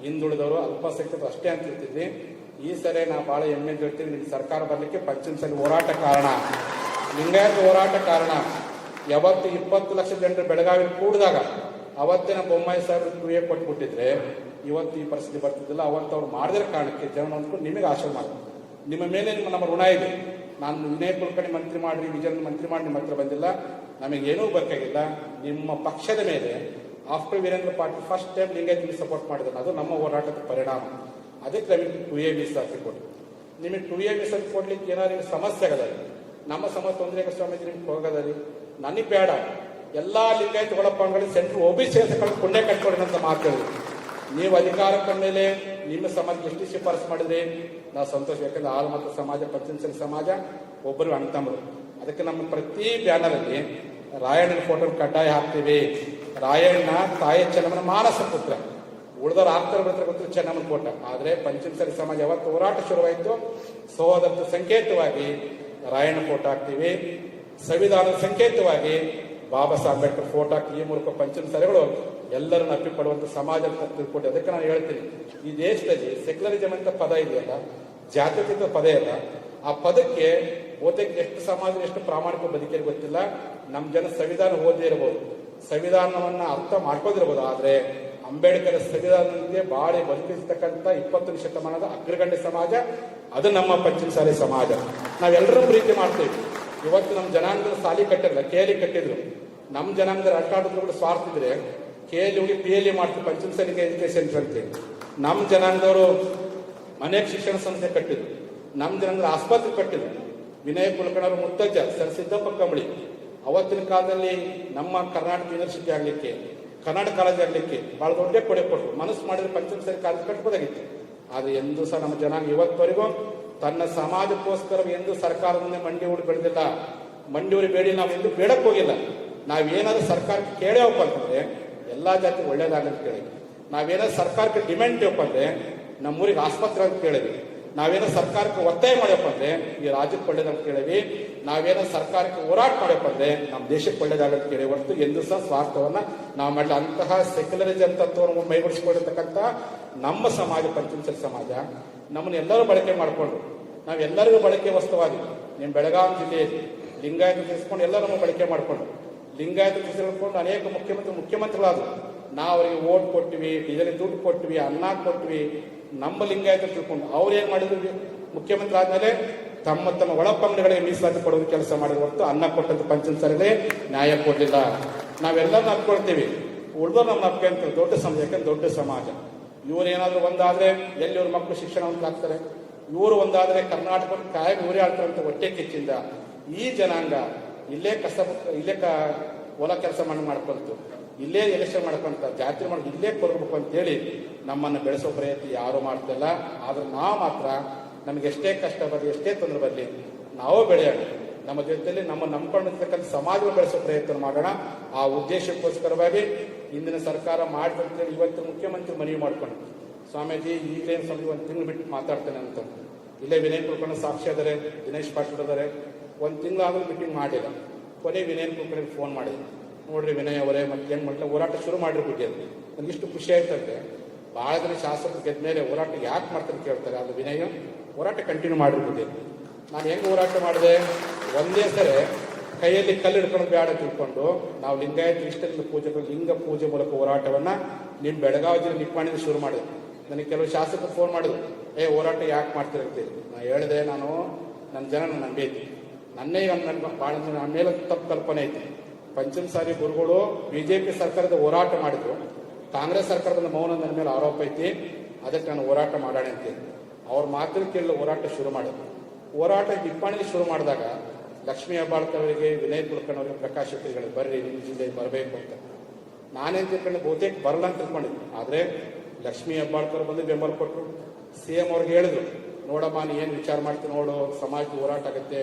Speaker 2: ಹಿಂದುಳಿದವರು, ಅಲ್ಪಸಂಖ್ಯಾತರು ಅಷ್ಟೇ ಅಂತ ಹೇಳ್ತಿದ್ವಿ. ಈ ಸರಿ ನಾವು ಭಾಳ ಹೆಮ್ಮೆ ಹೇಳ್ತೀವಿ, ನಿಮ್ಮ ಸರ್ಕಾರ ಬರಲಿಕ್ಕೆ ಪಂಚಮಸಾಲಿ ಹೋರಾಟ ಕಾರಣ, ಲಿಂಗಾಯತ ಹೋರಾಟ ಕಾರಣ. ಯಾವತ್ತು 20 ಲಕ್ಷ ಜನರು ಬೆಳಗಾವಿ ಕೂಡಿದಾಗ ಅವತ್ತಿನ ಬೊಮ್ಮಾಯಿ ಸಾಹೇಬರು 2A ಕೊಟ್ಬಿಟ್ಟಿದ್ರೆ ಇವತ್ತು ಈ ಪರಿಸ್ಥಿತಿ ಬರ್ತಿದ್ದಿಲ್ಲ. ಅವತ್ತು ಅವ್ರು ಮಾಡಿದ್ರ ಕಾರಣಕ್ಕೆ ಜನ ಅಂದ್ಕೊಂಡು ನಿಮಗೆ ಆಶೆ ಮಾಡ್ತಾರೆ. ನಿಮ್ಮ ಮೇಲೆ ನಮ್ಮ ಋಣ ಇದೆ. ನಾನು ವಿನಯ್ ಕುಲಕರ್ಣಿ ಮಂತ್ರಿ ಮಾಡ್ರಿ, ವಿಜಯನ್ ಮಂತ್ರಿ ಮಾಡಿ ನಿಮ್ಮ ಹತ್ರ ಬಂದಿಲ್ಲ, ನಮಗೇನೂ ಬೇಕಾಗಿಲ್ಲ. ನಿಮ್ಮ ಪಕ್ಷದ ಮೇಲೆ after Veerendra Patil first time Lingayat support ಮಾಡಿದ್ರು, ಅದು ನಮ್ಮ ಹೋರಾಟದ ಪರಿಣಾಮ. ಅದಕ್ಕೆ ನಮಗೆ 2A ಮೀಸಲಾತಿ ಕೊಟ್ಟು, ನಿಮಗೆ 2A ಮೀಸಲಾತಿ ಕೊಡ್ಲಿಕ್ಕೆ ಏನಾದ್ರು ಸಮಸ್ಯೆ ಆಗದ, ನಮ್ಮ ಸಮಸ್ಯೆ ತೊಂದರೆ ಸ್ವಾಮೀಜಿ ನಿಮ್ಗೆ ಹೋಗದ ರೀ, ನನಗೆ ಬೇಡ. ಎಲ್ಲಾ ಲಿಂಗಾಯತ ಒಳಪಂಗಡಿ ಸೆಂಟ್ರಲ್ OBC ಪುಣ್ಯ ಕಟ್ಕೊಡಿ ಅಂತ ಮಾತು ಹೇಳಿದ್ರು. ನೀವು ಅಧಿಕಾರಕ್ಕ ಮೇಲೆ ನಿಮ್ಮ ಸಮಾಜಕ್ಕೆ ಎಷ್ಟು ಶಿಫಾರಸು ಮಾಡಿದ್ರಿ, ನಾವು ಸಂತೋಷ. ಯಾಕಂದ್ರೆ ಆಲ್ಮತ ಸಮಾಜ, ಪಂಚಮಸಾಲಿ ಸಮಾಜ ಒಬ್ಬರು ಅಣ್ತಂಬರು. ಅದಕ್ಕೆ ನಮ್ಮ ಪ್ರತಿ ಬ್ಯಾನರ್ ಅಲ್ಲಿ ರಾಯಣ್ಣನ ಫೋಟೋ ಕಡ್ಡಾಯ ಹಾಕ್ತೀವಿ. ರಾಯಣ್ಣ ತಾಯಿ ಚೆನ್ನಮ್ಮನ ಮಾನಸ ಪುತ್ರ, ಉಳಿದವ್ರು ಆಗ್ತಾರೆ ಗೊತ್ತಿರೋ ಚೆನ್ನಮ್ಮನ ಫೋಟೋ. ಆದ್ರೆ ಪಂಚಮಸಾಲಿ ಸಮಾಜ ಯಾವತ್ತು ಹೋರಾಟ ಶುರುವಾಯಿತು, ಸಹೋದರತ್ವ ಸಂಕೇತವಾಗಿ ರಾಯಣ್ಣ ಫೋಟೋ ಹಾಕ್ತೀವಿ. ಸಂವಿಧಾನದ ಸಂಕೇತವಾಗಿ ಬಾಬಾ ಸಾಹೇಬ್ ಅಂಬೇಡ್ಕರ್ ಫೋಟೋ ಹಾಕಿ ಈ ಮೂಲಕ ಪಂಚಮಸಾಲಿಗಳು ಎಲ್ಲರನ್ನ ಅಪ್ಪಿಕೊಳ್ಳುವಂತ ಸಮಾಜ ತಿಳ್ಕೊಂಡು. ಅದಕ್ಕೆ ನಾನು ಹೇಳ್ತೀನಿ, ಈ ದೇಶದಲ್ಲಿ ಸೆಕ್ಯುಲರಿಸಂ ಅಂತ ಪದ ಇದೆಯಲ್ಲ, ಜಾತ್ಯತೀತ ಪದ ಇಲ್ಲ. ಆ ಪದಕ್ಕೆ ಬಹುತೇಕ ಎಷ್ಟು ಸಮಾಜ ಎಷ್ಟು ಪ್ರಾಮಾಣಿಕ ಬದುಕಿಗೆ ಗೊತ್ತಿಲ್ಲ. ನಮ್ಮ ಜನ ಸಂವಿಧಾನ ಓದಿ ಇರಬಹುದು, ಸಂವಿಧಾನವನ್ನ ಅರ್ಥ ಮಾಡ್ಕೋದಿರ್ಬೋದು, ಆದ್ರೆ ಅಂಬೇಡ್ಕರ್ ಸಂವಿಧಾನದಂತೆ ಬಾಳಿ ಬದುಕಿರ್ತಕ್ಕಂಥ 20ನೇ ಶತಮಾನದ ಅಗ್ರಗಣ್ಯ ಸಮಾಜ ಅದು ನಮ್ಮ ಪಂಚಮಸಾಲಿ ಸಮಾಜ. ನಾವೆಲ್ಲರೂ ಪ್ರೀತಿ ಮಾಡ್ತೀವಿ. ಇವತ್ತು ನಮ್ಮ ಜನಾಂಗದ ಸಾಲಿ ಕಟ್ಟಿರಲ್ಲ, ಕೇಲಿ ಕಟ್ಟಿದ್ರು. ನಮ್ಮ ಜನಾಂಗದ ಅಟ್ಟಾಡಿದ್ರು ಕೂಡ ಸ್ವಾರ್ಥ ಇದ್ರೆ ಕೇಲಿ ಹೋಗಿ PLE ಮಾಡ್ತೀವಿ, ಪಂಚಮಸಾಲಿಗೆ ಎಜುಕೇಶನ್ ಅಂತ. ನಮ್ಮ ಜನಾಂಗದವರು ಅನೇಕ ಶಿಕ್ಷಣ ಸಂಸ್ಥೆ ಕಟ್ಟಿದ್ರು, ನಮ್ಮ ಜನಾಂಗದ ಆಸ್ಪತ್ರೆ ಕಟ್ಟಿದ್ರು. ವಿನಯ್ ಕುಲಕರ್ಣಿ ಮುತ್ತಜ್ಜ ಸರ್ ಸಿದ್ದಪ್ಪ ಕಂಬಳಿ ಅವತ್ತಿನ ಕಾಲದಲ್ಲಿ ನಮ್ಮ ಕರ್ನಾಟಕ ಯೂನಿವರ್ಸಿಟಿ ಆಗಲಿಕ್ಕೆ, ಕರ್ನಾಟಕ ಕಾಲೇಜ್ ಆಗಲಿಕ್ಕೆ ಬಹಳ ದೊಡ್ಡ ಕೊಡೆ ಕೊಟ್ಟರು. ಮನಸ್ಸು ಮಾಡಿದ್ರೆ ಪಂಚಮಸಾಲಿ ಕಾಲೇಜ್ ಕಟ್ಬೋದಾಗಿತ್ತು. ಆದರೆ ಎಂದೂ ಸಹ ನಮ್ಮ ಜನಾಂಗ ಇವತ್ತವರೆಗೂ ತನ್ನ ಸಮಾಜಕ್ಕೋಸ್ಕರ ಎಂದು ಸರ್ಕಾರದ ಮುಂದೆ ಮಂಡಿ ಊಡಿ ಬೆಳೆದಿಲ್ಲ, ಮಂಡಿ ಊರಿ ಬೇಡಿ ನಾವು ಎಂದು ಬೇಡಕ್ಕೆ ಹೋಗಿಲ್ಲ. ನಾವೇನಾದ್ರೂ ಸರ್ಕಾರಕ್ಕೆ ಕೇಳ್ಯಾವಪ್ಪ ಅಂತಂದ್ರೆ ಎಲ್ಲಾ ಜಾತಿ ಒಳ್ಳೇದಾಗಂತ ಕೇಳಿದ್ವಿ. ನಾವೇನಾದ್ರು ಸರ್ಕಾರಕ್ಕೆ ಡಿಮ್ಯಾಂಡ್ ಇವಪ್ಪ ಅಂದ್ರೆ ನಮ್ಮೂರಿಗೆ ಆಸ್ಪತ್ರೆ ಅಂತ ಕೇಳಿದ್ವಿ. ನಾವೇನೋ ಸರ್ಕಾರಕ್ಕೆ ಒತ್ತಾಯ ಮಾಡ್ಯಪ್ಪ ಅಂದ್ರೆ ಈ ರಾಜ್ಯಕ್ಕೆ ಒಳ್ಳೇದಂತ ಕೇಳಿವಿ. ನಾವೇನೋ ಸರ್ಕಾರಕ್ಕೆ ಹೋರಾಟ ಮಾಡ್ಯಪ್ಪ ಅಂದ್ರೆ ನಮ್ಮ ದೇಶಕ್ಕೆ ಒಳ್ಳೇದಾಗಂತ ಕೇಳಿ. ಹೊರತು ಎಂದು ಸಹ ಸ್ವಾರ್ಥವನ್ನ ನಾವು ಮಾಡಲಿ. ಅಂತಹ ಸೆಕ್ಯುಲರಿಸಂ ತತ್ವವನ್ನು ಮೈಗೂಡಿಸಿಕೊಂಡಿರ್ತಕ್ಕಂಥ ನಮ್ಮ ಸಮಾಜ, ಪಂಚಮಸಾಲಿ ಸಮಾಜ, ನಮ್ಮನ್ನ ಎಲ್ಲರೂ ಬಳಕೆ ಮಾಡಿಕೊಂಡ್ರು. ನಾವೆಲ್ಲರಿಗೂ ಬಳಕೆ ವಸ್ತುವಾಗಿ ನಿಮ್ಮ ಬೆಳಗಾವಿ ಜಿಲ್ಲೆಯಲ್ಲಿ ಲಿಂಗಾಯತ ತಿಳಿಸ್ಕೊಂಡು ಎಲ್ಲ ನಮ್ಮ ಬಳಕೆ ಮಾಡಿಕೊಂಡ್ರು. ಲಿಂಗಾಯತ ತಿಳಿಸ್ಕೊಂಡು ಅನೇಕ ಮುಖ್ಯಮಂತ್ರಿಗಳಾದ್ರು. ನಾವು ಅವರಿಗೆ ಓಟ್ ಕೊಟ್ಟಿವಿ, ಡೀಸೆಲ್ ದುಡ್ಡು ಕೊಟ್ಟಿವಿ, ಅನ್ನ ಕೊಟ್ಟಿವಿ. ನಮ್ಮ ಲಿಂಗಾಯತ ತಿಳ್ಕೊಂಡು ಅವ್ರು ಏನ್ ಮಾಡಿದ್ರು, ಮುಖ್ಯಮಂತ್ರಿ ಆದ್ಮೇಲೆ ತಮ್ಮ ತಮ್ಮ ಒಳಪಂಗಡಗಳಿಗೆ ಮೀಸಲಾತಿ ಕೊಡೋದು ಕೆಲಸ ಮಾಡಿದ ಹೊರತು ಅನ್ನ ಕೊಟ್ಟಂತ ಪಂಚಮಸಾಲಿಗೆ ನ್ಯಾಯ ಕೊಡಲಿಲ್ಲ. ನಾವೆಲ್ಲ ನಪ್ಕೊಳ್ತೀವಿ, ಉಳಿದೋರು ನಮ್ಮ ನಪ್ಕೊಂತ ದೊಡ್ಡ ಸಮಾಜ. ಯಾಕಂದ್ರೆ ದೊಡ್ಡ ಸಮಾಜ. ಇವ್ರು ಏನಾದ್ರು ಒಂದಾದ್ರೆ ಎಲ್ಲಿ ಇವ್ರ ಮಕ್ಕಳು ಶಿಕ್ಷಣವಂತರಾಗ್ತಾರೆ, ಇವರು ಒಂದಾದ್ರೆ ಕರ್ನಾಟಕ ಕಾಯಂ ಇವರೇ ಆಡ್ತಾರಂತ ಹೊಟ್ಟೆ ಕಿಚ್ಚಿಂದ ಈ ಜನಾಂಗ ಇಲ್ಲೇ ಇಲ್ಲೇ ಹೊಲ ಕೆಲಸ ಮಾಡ್ಕೊಂತು, ಇಲ್ಲೇ ಎಲೆಕ್ಷನ್ ಮಾಡ್ಕೊಂತ ಜಾತ್ರೆ ಮಾಡಿ ಇಲ್ಲೇ ಕೊಡ್ಬೇಕು ಅಂತೇಳಿ ನಮ್ಮನ್ನು ಬೆಳೆಸೋ ಪ್ರಯತ್ನ ಯಾರು ಮಾಡ್ತಿಲ್ಲ. ಆದ್ರೆ ನಾವು ಮಾತ್ರ ನಮ್ಗೆ ಎಷ್ಟೇ ಕಷ್ಟ ಬರಲಿ, ಎಷ್ಟೇ ತೊಂದರೆ ಬರಲಿ, ನಾವು ಬೆಳೆಯೋಣ. ನಮ್ಮ ಜೊತೆಯಲ್ಲಿ ನಮ್ಮ ನಂಬ್ಕೊಂಡಿರ್ತಕ್ಕಂಥ ಸಮಾಜವನ್ನು ಬೆಳೆಸೋ ಪ್ರಯತ್ನ ಮಾಡೋಣ. ಆ ಉದ್ದೇಶಕ್ಕೋಸ್ಕರವಾಗಿ ಇಂದಿನ ಸರ್ಕಾರ ಮಾಡಿದಂತೇಳಿ ಇವತ್ತು ಮುಖ್ಯಮಂತ್ರಿ ಮನವಿ ಮಾಡ್ಕೊಂಡು, ಸ್ವಾಮೀಜಿ ಈಗಲೇ ಸ್ವಾಮಿ ಒಂದು ತಿಂಗಳು ಬಿಟ್ಟು ಮಾತಾಡ್ತೇನೆ ಅಂತ. ಇಲ್ಲೇ ವಿನಯ್ ಕುಲಕರ್ಣಿ ಸಾಕ್ಷಿ ಅದಾರೆ, ದಿನೇಶ್ ಪಾಟೀಲ್ ಅದಾರೆ. ಒಂದು ತಿಂಗಳಾದ್ರೂ ಮೀಟಿಂಗ್ ಮಾಡಿಲ್ಲ. ಕೊನೆ ವಿನಯ್ ಕುಲಕರ್ಣಿಗೆ ಫೋನ್ ಮಾಡಿದೆ, ನೋಡ್ರಿ ವಿನಯ್ ಅವರೇ ಮತ್ತೆ ಏನ್ ಮಾಡ್ಲಿಲ್ಲ, ಹೋರಾಟ ಶುರು ಮಾಡಿರಿ ಬಗ್ಗೆ. ನನಗೆ ಇಷ್ಟು ಖುಷಿ ಆಯ್ತಂದ್ರೆ ಬಹಳ ಜನ ಶಾಸಕರು ಗೆದ್ದ ಮೇಲೆ ಹೋರಾಟ ಯಾಕೆ ಮಾಡ್ತಾರೆ ಕೇಳ್ತಾರೆ. ಅದು ವಿನಯ್ ಹೋರಾಟ ಕಂಟಿನ್ಯೂ ಮಾಡಿರಿ ಬಗ್ಗೆ. ನಾನು ಹೆಂಗೆ ಹೋರಾಟ ಮಾಡಿದೆ, ಒಂದೇ ಸರಿ ಕೈಯಲ್ಲಿ ಕಲ್ಲು ಹಿಡ್ಕೊಂಡು ಬೇಡ ತಿಳ್ಕೊಂಡು ನಾವು ಲಿಂಗಾಯತ ಇಷ್ಟದಿಂದ ಪೂಜೆಗಳು ಲಿಂಗ ಪೂಜೆ ಮೂಲಕ ಹೋರಾಟವನ್ನ ನಿಮ್ಮ ಬೆಳಗಾವಿ ಜಿಲ್ಲೆ ನಿಪ್ಪಾಣಿಂದ ಶುರು ಮಾಡಿದೆ. ನನಗೆ ಕೆಲವು ಶಾಸಕರು ಫೋನ್ ಮಾಡಿದ್ರು, ಹೋರಾಟ ಯಾಕೆ ಮಾಡ್ತೀರಿ ಅಂತೇಳಿ. ನಾನು ಹೇಳಿದೆ, ನಾನು ನನ್ನ ಜನ ನಂಬೈತಿ, ನನ್ನೇ ಭಾಳ ನನ್ನ ಮೇಲೆ ತಪ್ಪು ಕಲ್ಪನೆ ಐತಿ. ಪಂಚಮಸಾಲಿ ಗುರುಗಳು ಬಿಜೆಪಿ ಸರ್ಕಾರದ ಹೋರಾಟ ಮಾಡಿದ್ರು, ಕಾಂಗ್ರೆಸ್ ಸರ್ಕಾರದ ಮೌನ ನನ್ನ ಮೇಲೆ ಆರೋಪ ಐತಿ, ಅದಕ್ಕೆ ನಾನು ಹೋರಾಟ ಮಾಡೋಣ ಅಂತೇಳಿ ಅವ್ರ ಮಾತನ್ನು ಕೇಳಿ ಹೋರಾಟ ಶುರು ಮಾಡಿದ್ರು. ಹೋರಾಟ ನಿಪ್ಪಾಣಿಗೆ ಶುರು ಮಾಡಿದಾಗ ಲಕ್ಷ್ಮೀ ಹೆಬ್ಬಾಳ್ಕರ್ ಅವರಿಗೆ, ವಿನಯ್ ಕುಲಕರ್ಣಿ ಅವರಿಗೆ, ಪ್ರಕಾಶ್ ಶೆಟ್ಟಿಗಳಿಗೆ ಬರ್ರಿ ನಿಮ್ಮ ಜಿಲ್ಲೆಗೆ ಬರಬೇಕು ಅಂತ ನಾನೇನು ತಿಳ್ಕೊಂಡು ಬಹುತೇಕ ಬರಲ್ಲ ಅಂತ ತಿಳ್ಕೊಂಡಿದ್ದೆ. ಆದರೆ ಲಕ್ಷ್ಮೀ ಹೆಬ್ಬಾಳ್ಕರ್ ಬಂದು ಬೆಂಬಲ ಕೊಟ್ಟರು. CM ಅವ್ರಿಗೆ ಹೇಳಿದ್ರು, ನೋಡಮ್ಮ ನೀ ಏನು ವಿಚಾರ ಮಾಡ್ತೀನಿ ನೋಡು, ಸಮಾಜದ ಹೋರಾಟ ಆಗತ್ತೆ,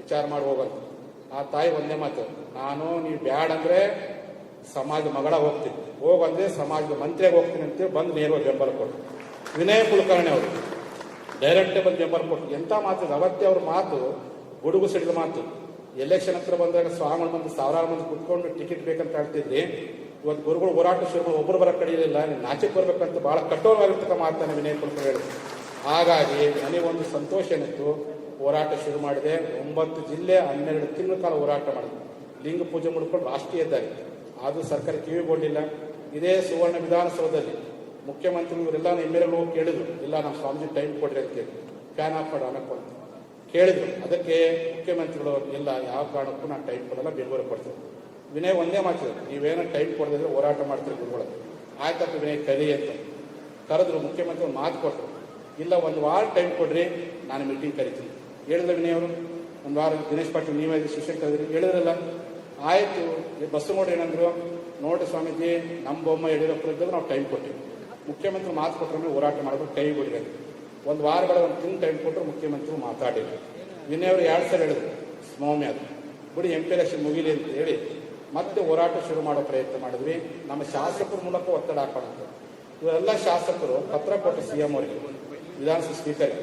Speaker 2: ವಿಚಾರ ಮಾಡಿ ಹೋಗಂತ. ಆ ತಾಯಿ ಒಂದೇ ಮಾತು, ನಾನು ನೀವು ಬ್ಯಾಡ್ ಅಂದ್ರೆ ಸಮಾಜದ ಮಗಳ ಹೋಗ್ತೀನಿ, ಹೋಗಂದ್ರೆ ಸಮಾಜದ ಮಂತ್ರಿಯಾಗಿ ಹೋಗ್ತೀನಿ ಅಂತೇಳಿ ಬಂದು ನೇರವಾಗಿ ಬೆಂಬಲ ಕೊಟ್ಟರು. ವಿನಯ್ ಕುಲಕರ್ಣಿ ಅವರು ಡೈರೆಕ್ಟ್ ಬಂದು ಬೆಂಬಲ ಕೊಟ್ಟರು. ಎಂತ ಮಾತು ಅವತ್ತೇ ಅವ್ರ ಮಾತು ಗುಡುಗು ಸಿಡಿದ ಮಾತು. ಎಲೆಕ್ಷನ್ ಹತ್ರ ಬಂದಾಗ ಸ್ವಾಮಿಗಳ ಮಂದಿ ಸಾವಿರಾರು ಮಂದಿ ಕುತ್ಕೊಂಡು ಟಿಕೆಟ್ ಬೇಕಂತ ಹೇಳ್ತಿದ್ರಿ. ಇವತ್ತು ಗುರುಗಳು ಹೋರಾಟ ಶುರು ಒಬ್ಬರು ಬರ ಕಡಿಯಲಿಲ್ಲ, ನಾಚಿಕ್ ಬರ್ಬೇಕಂತ ಬಹಳ ಕಠೋರವಾಗಿರ್ತಕ್ಕ ಮಾತಾನೆ ವಿನಯ್ ಕುಲಕರ್ಣಿ ಹೇಳಿದ್ರು. ಹಾಗಾಗಿ ನನಗೊಂದು ಸಂತೋಷ ಏನಿತ್ತು, ಹೋರಾಟ ಶುರು ಮಾಡಿದೆ. 9 ಜಿಲ್ಲೆ 12 ತಿಂಗಳ ಕಾಲ ಹೋರಾಟ ಮಾಡಿದೆ. ಲಿಂಗ ಪೂಜೆ ಮಾಡ್ಕೊಂಡು ರಾಷ್ಟ್ರೀಯ ಹೆದ್ದಾರಿ ಅದು ಸರ್ಕಾರ ಕಿವಿಗೊಳ್ಳಿಲ್ಲ. ಇದೇ ಸುವರ್ಣ ವಿಧಾನಸೌಧದಲ್ಲಿ ಮುಖ್ಯಮಂತ್ರಿ ಇವರೆಲ್ಲ ಎಮ್ಮೆಲೆ ಹೋಗಿ ಕೇಳಿದ್ರು, ಇಲ್ಲ ನಮ್ಮ ಸ್ವಾಮೀಜಿ ಟೈಮ್ ಕೊಡ್ರಿ ಅಂತೇಳಿ, ಫ್ಯಾನ್ ಆಫ್ ಮಾಡಿ ಅನ್ನಕ್ಕೆ ಕೇಳಿದ್ರು. ಅದಕ್ಕೆ ಮುಖ್ಯಮಂತ್ರಿಗಳು ಇಲ್ಲ, ಯಾವ ಕಾರಣಕ್ಕೂ ನಾನು ಟೈಮ್ ಕೊಡಲ್ಲ, ಬೆಂಬಲ ಕೊಡ್ತೀನಿ. ವಿನಯ್ ಒಂದೇ ಮಾತಿದ್ರು, ನೀವೇನೋ ಟೈಮ್ ಕೊಡದಿದ್ರೆ ಹೋರಾಟ ಮಾಡ್ತೀರಿ ಗುರುಗಳು, ಆಯ್ತಪ್ಪ ವಿನಯ್ ಕಲಿ ಅಂತ ಕರೆದ್ರು. ಮುಖ್ಯಮಂತ್ರಿ ಮಾತು ಕೊಟ್ಟರು, ಇಲ್ಲ 1 ವಾರ ಟೈಮ್ ಕೊಡ್ರಿ, ನಾನು ಮೀಟಿಂಗ್ ಕರಿತೀನಿ. ಹೇಳಿಲ್ಲ ವಿನಯ್ ಅವರು, 1 ವಾರ ದಿನೇಶ್ ಪಾಟೀಲ್ ನೀವೇ ಶಿಕ್ಷಣ ಕರೆದ್ರಿ, ಹೇಳಿದ್ರಲ್ಲ. ಆಯಿತು. ಬಸ್ಸು ನೋಡಿ ಏನಂದ್ರು, ನೋಡಿ ಸ್ವಾಮೀಜಿ ನಮ್ಮ ಬೊಮ್ಮ ಯಡಿಯೂರಪ್ಪ ಇದ್ದಾಗ ನಾವು ಟೈಮ್ ಕೊಟ್ಟಿವಿ, ಮುಖ್ಯಮಂತ್ರಿ ಮಾತು ಕೊಟ್ಟರೆ ಹೋರಾಟ ಮಾಡಬೇಕು, ಕೈ ಬಿಡ್ರಿ. 1 ವಾರಗಳ 1 ತಿಂಗಳು ಟೈಮ್ ಕೊಟ್ಟರು, ಮುಖ್ಯಮಂತ್ರಿ ಮಾತಾಡಿದ್ರು. ವಿನಯ್ ಅವರು 2 ಸಲ ಹೇಳಿದ್ರು, ಸ್ಮೌಮ್ಯ ಅದು ಬಿಡಿ MP ಎಲೆಕ್ಷನ್ ಮುಗಿಲಿ ಅಂತ ಹೇಳಿ ಮತ್ತೆ ಹೋರಾಟ ಶುರು ಮಾಡೋ ಪ್ರಯತ್ನ ಮಾಡಿದ್ವಿ. ನಮ್ಮ ಶಾಸಕರ ಮೂಲಕ ಒತ್ತಡ ಹಾಕೋಣ. ಇವರೆಲ್ಲ ಶಾಸಕರು ಪತ್ರ ಕೊಟ್ಟು CM ಅವರಿಗೆ, ವಿಧಾನಸಭೆ ಸ್ಪೀಕರ್,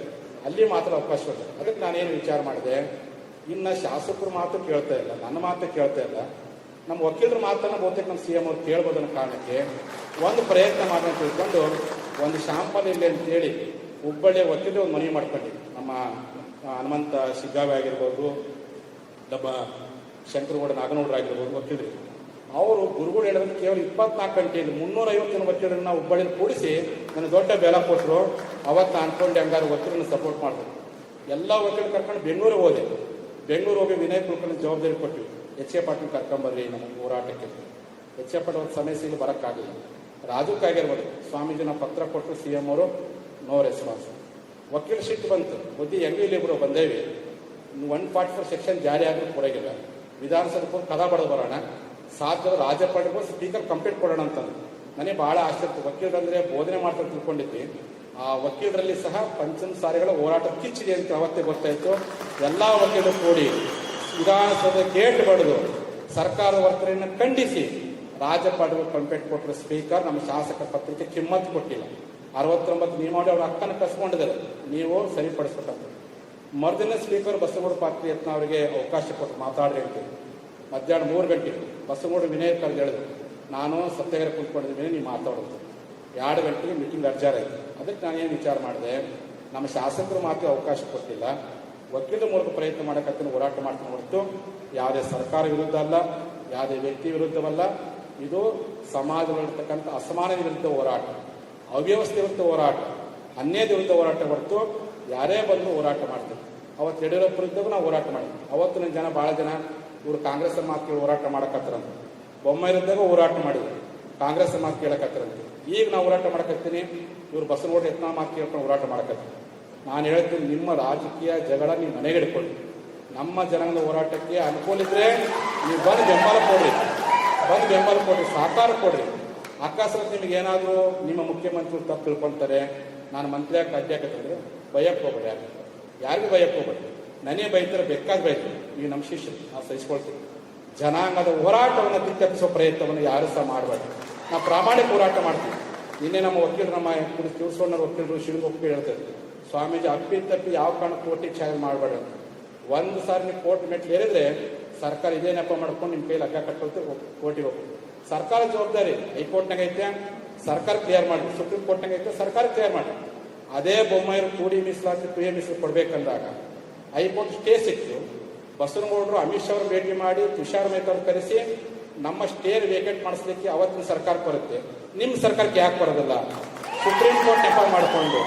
Speaker 2: ಅಲ್ಲಿ ಮಾತ್ರ ಅವಕಾಶ ಇಲ್ಲ. ಅದಕ್ಕೆ ನಾನೇನು ವಿಚಾರ ಮಾಡಿದೆ, ಇನ್ನು ಶಾಸಕರ ಮಾತು ಕೇಳ್ತಾ ಇಲ್ಲ, ನನ್ನ ಮಾತು ಕೇಳ್ತಾ ಇಲ್ಲ, ನಮ್ಮ ವಕೀಲರ ಮಾತನ್ನು ಬಹುತೇಕ ನಮ್ಮ CM ಅವ್ರು ಕೇಳ್ಬೋದು ಅನ್ನೋ ಕಾರಣಕ್ಕೆ ಒಂದು ಪ್ರಯತ್ನ ಮಾಡೋಣ ತಿಳ್ಕೊಂಡು ಒಂದು ಶಾಂಪಲ್ ಇಲ್ಲಿ ಅಂತೇಳಿ ಹುಬ್ಬಳ್ಳಿಯ ವಕೀಲರು ಒಂದು ಮನವಿ ಮಾಡ್ಕೊಂಡ್ವಿ. ನಮ್ಮ ಹನುಮಂತ ಶಿಗ್ಗಾವಿ ಆಗಿರ್ಬೋದು, ಡಬ್ಬ ಶಂಕರಗೌಡ ನಾಗನಗೌಡರು ಆಗಿರ್ಬೋದು ವಕೀಲರಿಗೆ ಅವರು ಗುರುಗಳು ಹೇಳಿದ್ರೆ ಕೇವಲ 24 ಗಂಟೆಯಲ್ಲಿ 350 ಜನ ವಕೀಲರನ್ನ ಹುಬ್ಬಳ್ಳಿಯಲ್ಲಿ ಕೂಡಿಸಿ ನನಗೆ ದೊಡ್ಡ ಬೆಲೆ ಕೊಟ್ಟರು. ಅವತ್ತು ಅನ್ಕೊಂಡೆ ಹಂಗಾರೆ ವಕೀಲರನ್ನ ಸಪೋರ್ಟ್ ಮಾಡಿದ್ರು. ಎಲ್ಲ ವಕೀಲರು ಕರ್ಕೊಂಡು ಬೆಂಗಳೂರಿಗೆ ಹೋದೆ. ಬೆಂಗಳೂರು ಹೋಗಿ ವಿನಯ್ ಕುಲಕರ್ಣಿ ಜವಾಬ್ದಾರಿ ಕೊಟ್ಟಿವಿ. ಎಚ್ ಎ ಪಾಟೀಲ್ ಕರ್ಕೊಂಬರ್ರಿ ನಮ್ಮ ಹೋರಾಟಕ್ಕೆ. ಎಚ್ ಎ ಪಾಟೀಲ್ ಒಂದು ಸಮಸ್ಯೆಗೆ ಬರೋಕ್ಕಾಗಲಿಲ್ಲ. ರಾಜಕ್ಕಾಗಿರ್ಬೋದು ಸ್ವಾಮೀಜಿನ ಪತ್ರ ಕೊಟ್ಟರು, CM ಅವರು ನೋ ರೆಸ್ಪಾನ್ಸ್. ವಕೀಲ ಶಿಟ್ ಬಂತು, ಬುದ್ಧಿ ಹೆಂಗೂ ಇಲ್ಲಿ ಇಬ್ಬರು ಬಂದೇವಿ, 144 ಸೆಕ್ಷನ್ ಜಾರಿ ಆದರೂ ಕೊಡಗಿಲ್ಲ. ವಿಧಾನಸಭೆ ಕದ ಬಡದು ಬರೋಣ, ಸಾಧ್ಯ ರಾಜ್ಯಪಾಲರಿಗೂ ಸ್ಪೀಕರ್ ಕಂಪ್ಲೇಂಟ್ ಕೊಡೋಣ ಅಂತಂದು. ನನಗೆ ಭಾಳ ಆಶ್ಚರ್ಯ. ವಕೀಲರಂದ್ರೆ ಬೋಧನೆ ಮಾಡ್ತಾ ತಿಳ್ಕೊಂಡಿದ್ವಿ. ಆ ವಕೀಲರಲ್ಲಿ ಸಹ ಪಂಚಮಸಾಲಿಗಳ ಹೋರಾಟ ಕಿಚ್ಚಿದೆ ಅಂತ ಅವತ್ತೇ ಗೊತ್ತಾಯಿತು. ಎಲ್ಲ ವಕೀಲರು ಕೂಡಿ ವಿಧಾನಸೌಧ ಗೇಟ್ ಬಡಿದು ಸರ್ಕಾರದ ವರ್ತನೆಯನ್ನು ಖಂಡಿಸಿ ರಾಜ್ಯಪಾಲರಿಗೂ ಕಂಪ್ಲೇಂಟ್ ಕೊಟ್ಟರು. ಸ್ಪೀಕರ್ ನಮ್ಮ ಶಾಸಕ ಪತ್ರಿಕೆ ಕಿಮ್ಮತ್ತು ಕೊಟ್ಟಿಲ್ಲ. 69 ನಿಯಮಾವಳಿ ಅವ್ರ ಹಕ್ಕನ್ನು ಕಸ್ಕೊಂಡಿದ್ದಾರೆ, ನೀವು ಸರಿಪಡಿಸ್ಬೇಕಂತ. ಮರುದಿನ ಸ್ಪೀಕರ್ ಬಸವಗೌಡ ಪಾಟೀಲ್ ಯತ್ನ ಅವರಿಗೆ ಅವಕಾಶ ಕೊಟ್ಟು ಮಾತಾಡ್ರಿ ಅಂತ. ಮಧ್ಯಾಹ್ನ 3 ಗಂಟೆಗೆ ಬಸವಗೌಡ ವಿನಯ್ ಕರೆದು ಹೇಳಿದ್ರು, ನಾನು ಸತ್ಯಾಗ್ರಹ ಕುಂತ್ಕೊಂಡಿದ್ದೀನಿ, ನೀವು ಮಾತಾಡೋದು. 2 ಗಂಟೆಗೆ ಮೀಟಿಂಗ್ ಅಡ್ಜಾರ್ ಆಯಿತು. ಅದಕ್ಕೆ ನಾನೇನು ವಿಚಾರ ಮಾಡಿದೆ, ನಮ್ಮ ಶಾಸಕರು ಮಾತ್ರ ಅವಕಾಶ ಕೊಟ್ಟಿಲ್ಲ, ವಕೀಲರ ಮೂಲಕ ಪ್ರಯತ್ನ ಮಾಡೋಕ್ಕಂತ ಹೋರಾಟ ಮಾಡ್ಕೊಂಡು ಹೊರತು ಯಾವುದೇ ಸರ್ಕಾರ ವಿರುದ್ಧ ಅಲ್ಲ, ಯಾವುದೇ ವ್ಯಕ್ತಿ ವಿರುದ್ಧವಲ್ಲ. ಇದು ಸಮಾಜದಲ್ಲಿರ್ತಕ್ಕಂಥ ಅಸಮಾನ ವಿರುದ್ಧ ಹೋರಾಟ, ಅವ್ಯವಸ್ಥೆ ವಿರುದ್ಧ ಹೋರಾಟ, ಅನ್ಯಾಯದ ವಿರುದ್ಧ ಹೋರಾಟ ಹೊರತು ಯಾರೇ ಬಂದು ಹೋರಾಟ ಮಾಡ್ತಾರೆ. ಅವತ್ತು ಯಡಿಯೂರಪ್ಪ ವಿರುದ್ಧವೂ ನಾವು ಹೋರಾಟ ಮಾಡಿದ್ವಿ. ಅವತ್ತು ನನ್ನ ಜನ ಭಾಳ ಜನ ಇವರು ಕಾಂಗ್ರೆಸ್ ಮಾತು ಕೇಳಿ ಹೋರಾಟ ಮಾಡಕತ್ತಾರಂತ. ಬೊಮ್ಮಾಯಿ ವಿರುದ್ಧವೂ ಹೋರಾಟ ಮಾಡಿದ್ರು, ಕಾಂಗ್ರೆಸ್ ಮಾತು ಕೇಳಕತ್ತಾರಂತ. ಈಗ ನಾವು ಹೋರಾಟ ಮಾಡಕತ್ತೀನಿ, ಇವರು ಬಸವನಗೌಡ ಯತ್ನ ಮಾತು ಕೇಳ್ಕೊಂಡು ಹೋರಾಟ ಮಾಡಕತ್ತೀನಿ. ನಾನು ಹೇಳ್ತೀನಿ, ನಿಮ್ಮ ರಾಜಕೀಯ ಜಗಳ ನೀವು ಮನೆಗೆ ಹಿಡ್ಕೊಳ್ಳಿ. ನಮ್ಮ ಜನಾಂಗದ ಹೋರಾಟಕ್ಕೆ ಅನುಕೂಲ ಇದ್ರೆ ನೀವು ಬಂದು ಬೆಂಬಲ ಕೊಡ್ರಿ, ಸಹಕಾರ ಕೊಡ್ರಿ. ಅಕಸ್ಮಾತ್ ನಿಮಗೆ ಏನಾದರೂ ನಿಮ್ಮ ಮುಖ್ಯಮಂತ್ರಿಗಳು ತಪ್ಪು ತಿಳ್ಕೊಳ್ತಾರೆ, ನಾನು ಮಂತ್ರಿ ಯಾಕೆ ಅಡ್ಡಿ ಹಾಕತ್ತಂದ್ರೆ ಭಯಕ್ಕೆ ಹೋಗ್ಬೇಡಿ, ಯಾರಿಗೂ ಭಯಕ್ಕೆ ಹೋಗ್ಬೇಡಿ. ನನಗೆ ಬೈತಾರೆ, ಬೇಕಾದ ಬೈತಾರೆ, ನೀವು ನಮ್ಮ ಶಿಷ್ಯರು, ನಾವು ಸಹಿಸ್ಕೊಳ್ತೀವಿ. ಜನಾಂಗದ ಹೋರಾಟವನ್ನು ಕಿತ್ತಪ್ಪಿಸೋ ಪ್ರಯತ್ನವನ್ನು ಯಾರು ಸಹ ಮಾಡಬೇಡಿ. ನಾವು ಪ್ರಾಮಾಣಿಕ ಹೋರಾಟ ಮಾಡ್ತೀವಿ. ನಿನ್ನೆ ನಮ್ಮ ವಕೀಲರು, ನಮ್ಮ ತಿಳ್ಸೋಣ ವಕೀಲರು ಶಿವಮೊಗ್ಗ ಹೇಳ್ತಾರೆ, ಸ್ವಾಮೀಜಿ ಅಪ್ಪಿತಪ್ಪಿ ಯಾವ ಕಾರಣಕ್ಕೆ ಕೋರ್ಟಿಗೆ ಚಾರ್ಜ್ ಮಾಡಬೇಡ ಅಂತ. ಒಂದು ಸಾರಿ ನೀವು ಕೋರ್ಟ್ ಮೆಟ್ಲು ಏರಿದ್ರೆ ಸರ್ಕಾರ ಇದೇ ನೆಪ ಮಾಡ್ಕೊಂಡು ನಿಮ್ಮ ಕೈಲಿ ಹಗ್ಗ ಕಟ್ಟೋದು ಕೋರ್ಟಿಗೆ ಹೋಗ್ಬೇಕು. ಸರ್ಕಾರ ಜವಾಬ್ದಾರಿ ಹೈಕೋರ್ಟ್ನಾಗ ಐತೆ, ಸರ್ಕಾರ ಕ್ಲಿಯರ್ ಮಾಡಿ. ಸುಪ್ರೀಂ ಕೋರ್ಟ್ನಾಗ ಐತೆ, ಸರ್ಕಾರ ಕ್ಲಿಯರ್ ಮಾಡಿ. ಅದೇ ಬೊಮ್ಮಾಯಿರು 2D ಮೀಸಲಾತಿ 2A ಮೀಸಲು ಕೊಡ್ಬೇಕಂದಾಗ ಹೈಕೋರ್ಟ್ ಸ್ಟೇ ಸಿಕ್ತು. ಬಸವನಗೌಡರು ಅಮಿತ್ ಶಾ ಅವರು ಭೇಟಿ ಮಾಡಿ ತುಷಾರ್ ಮೆಹ್ತಾ ಅವರು ಕರೆಸಿ ನಮ್ಮ ಸ್ಟೇ ವೇಕೆಟ್ ಮಾಡಿಸ್ಲಿಕ್ಕೆ ಅವತ್ತಿನ ಸರ್ಕಾರಕ್ಕೆ ಬರುತ್ತೆ, ನಿಮ್ಮ ಸರ್ಕಾರಕ್ಕೆ ಯಾಕೆ ಬರೋದಿಲ್ಲ? ಸುಪ್ರೀಂ ಕೋರ್ಟ್ ನೆಪ ಮಾಡಿಕೊಂಡು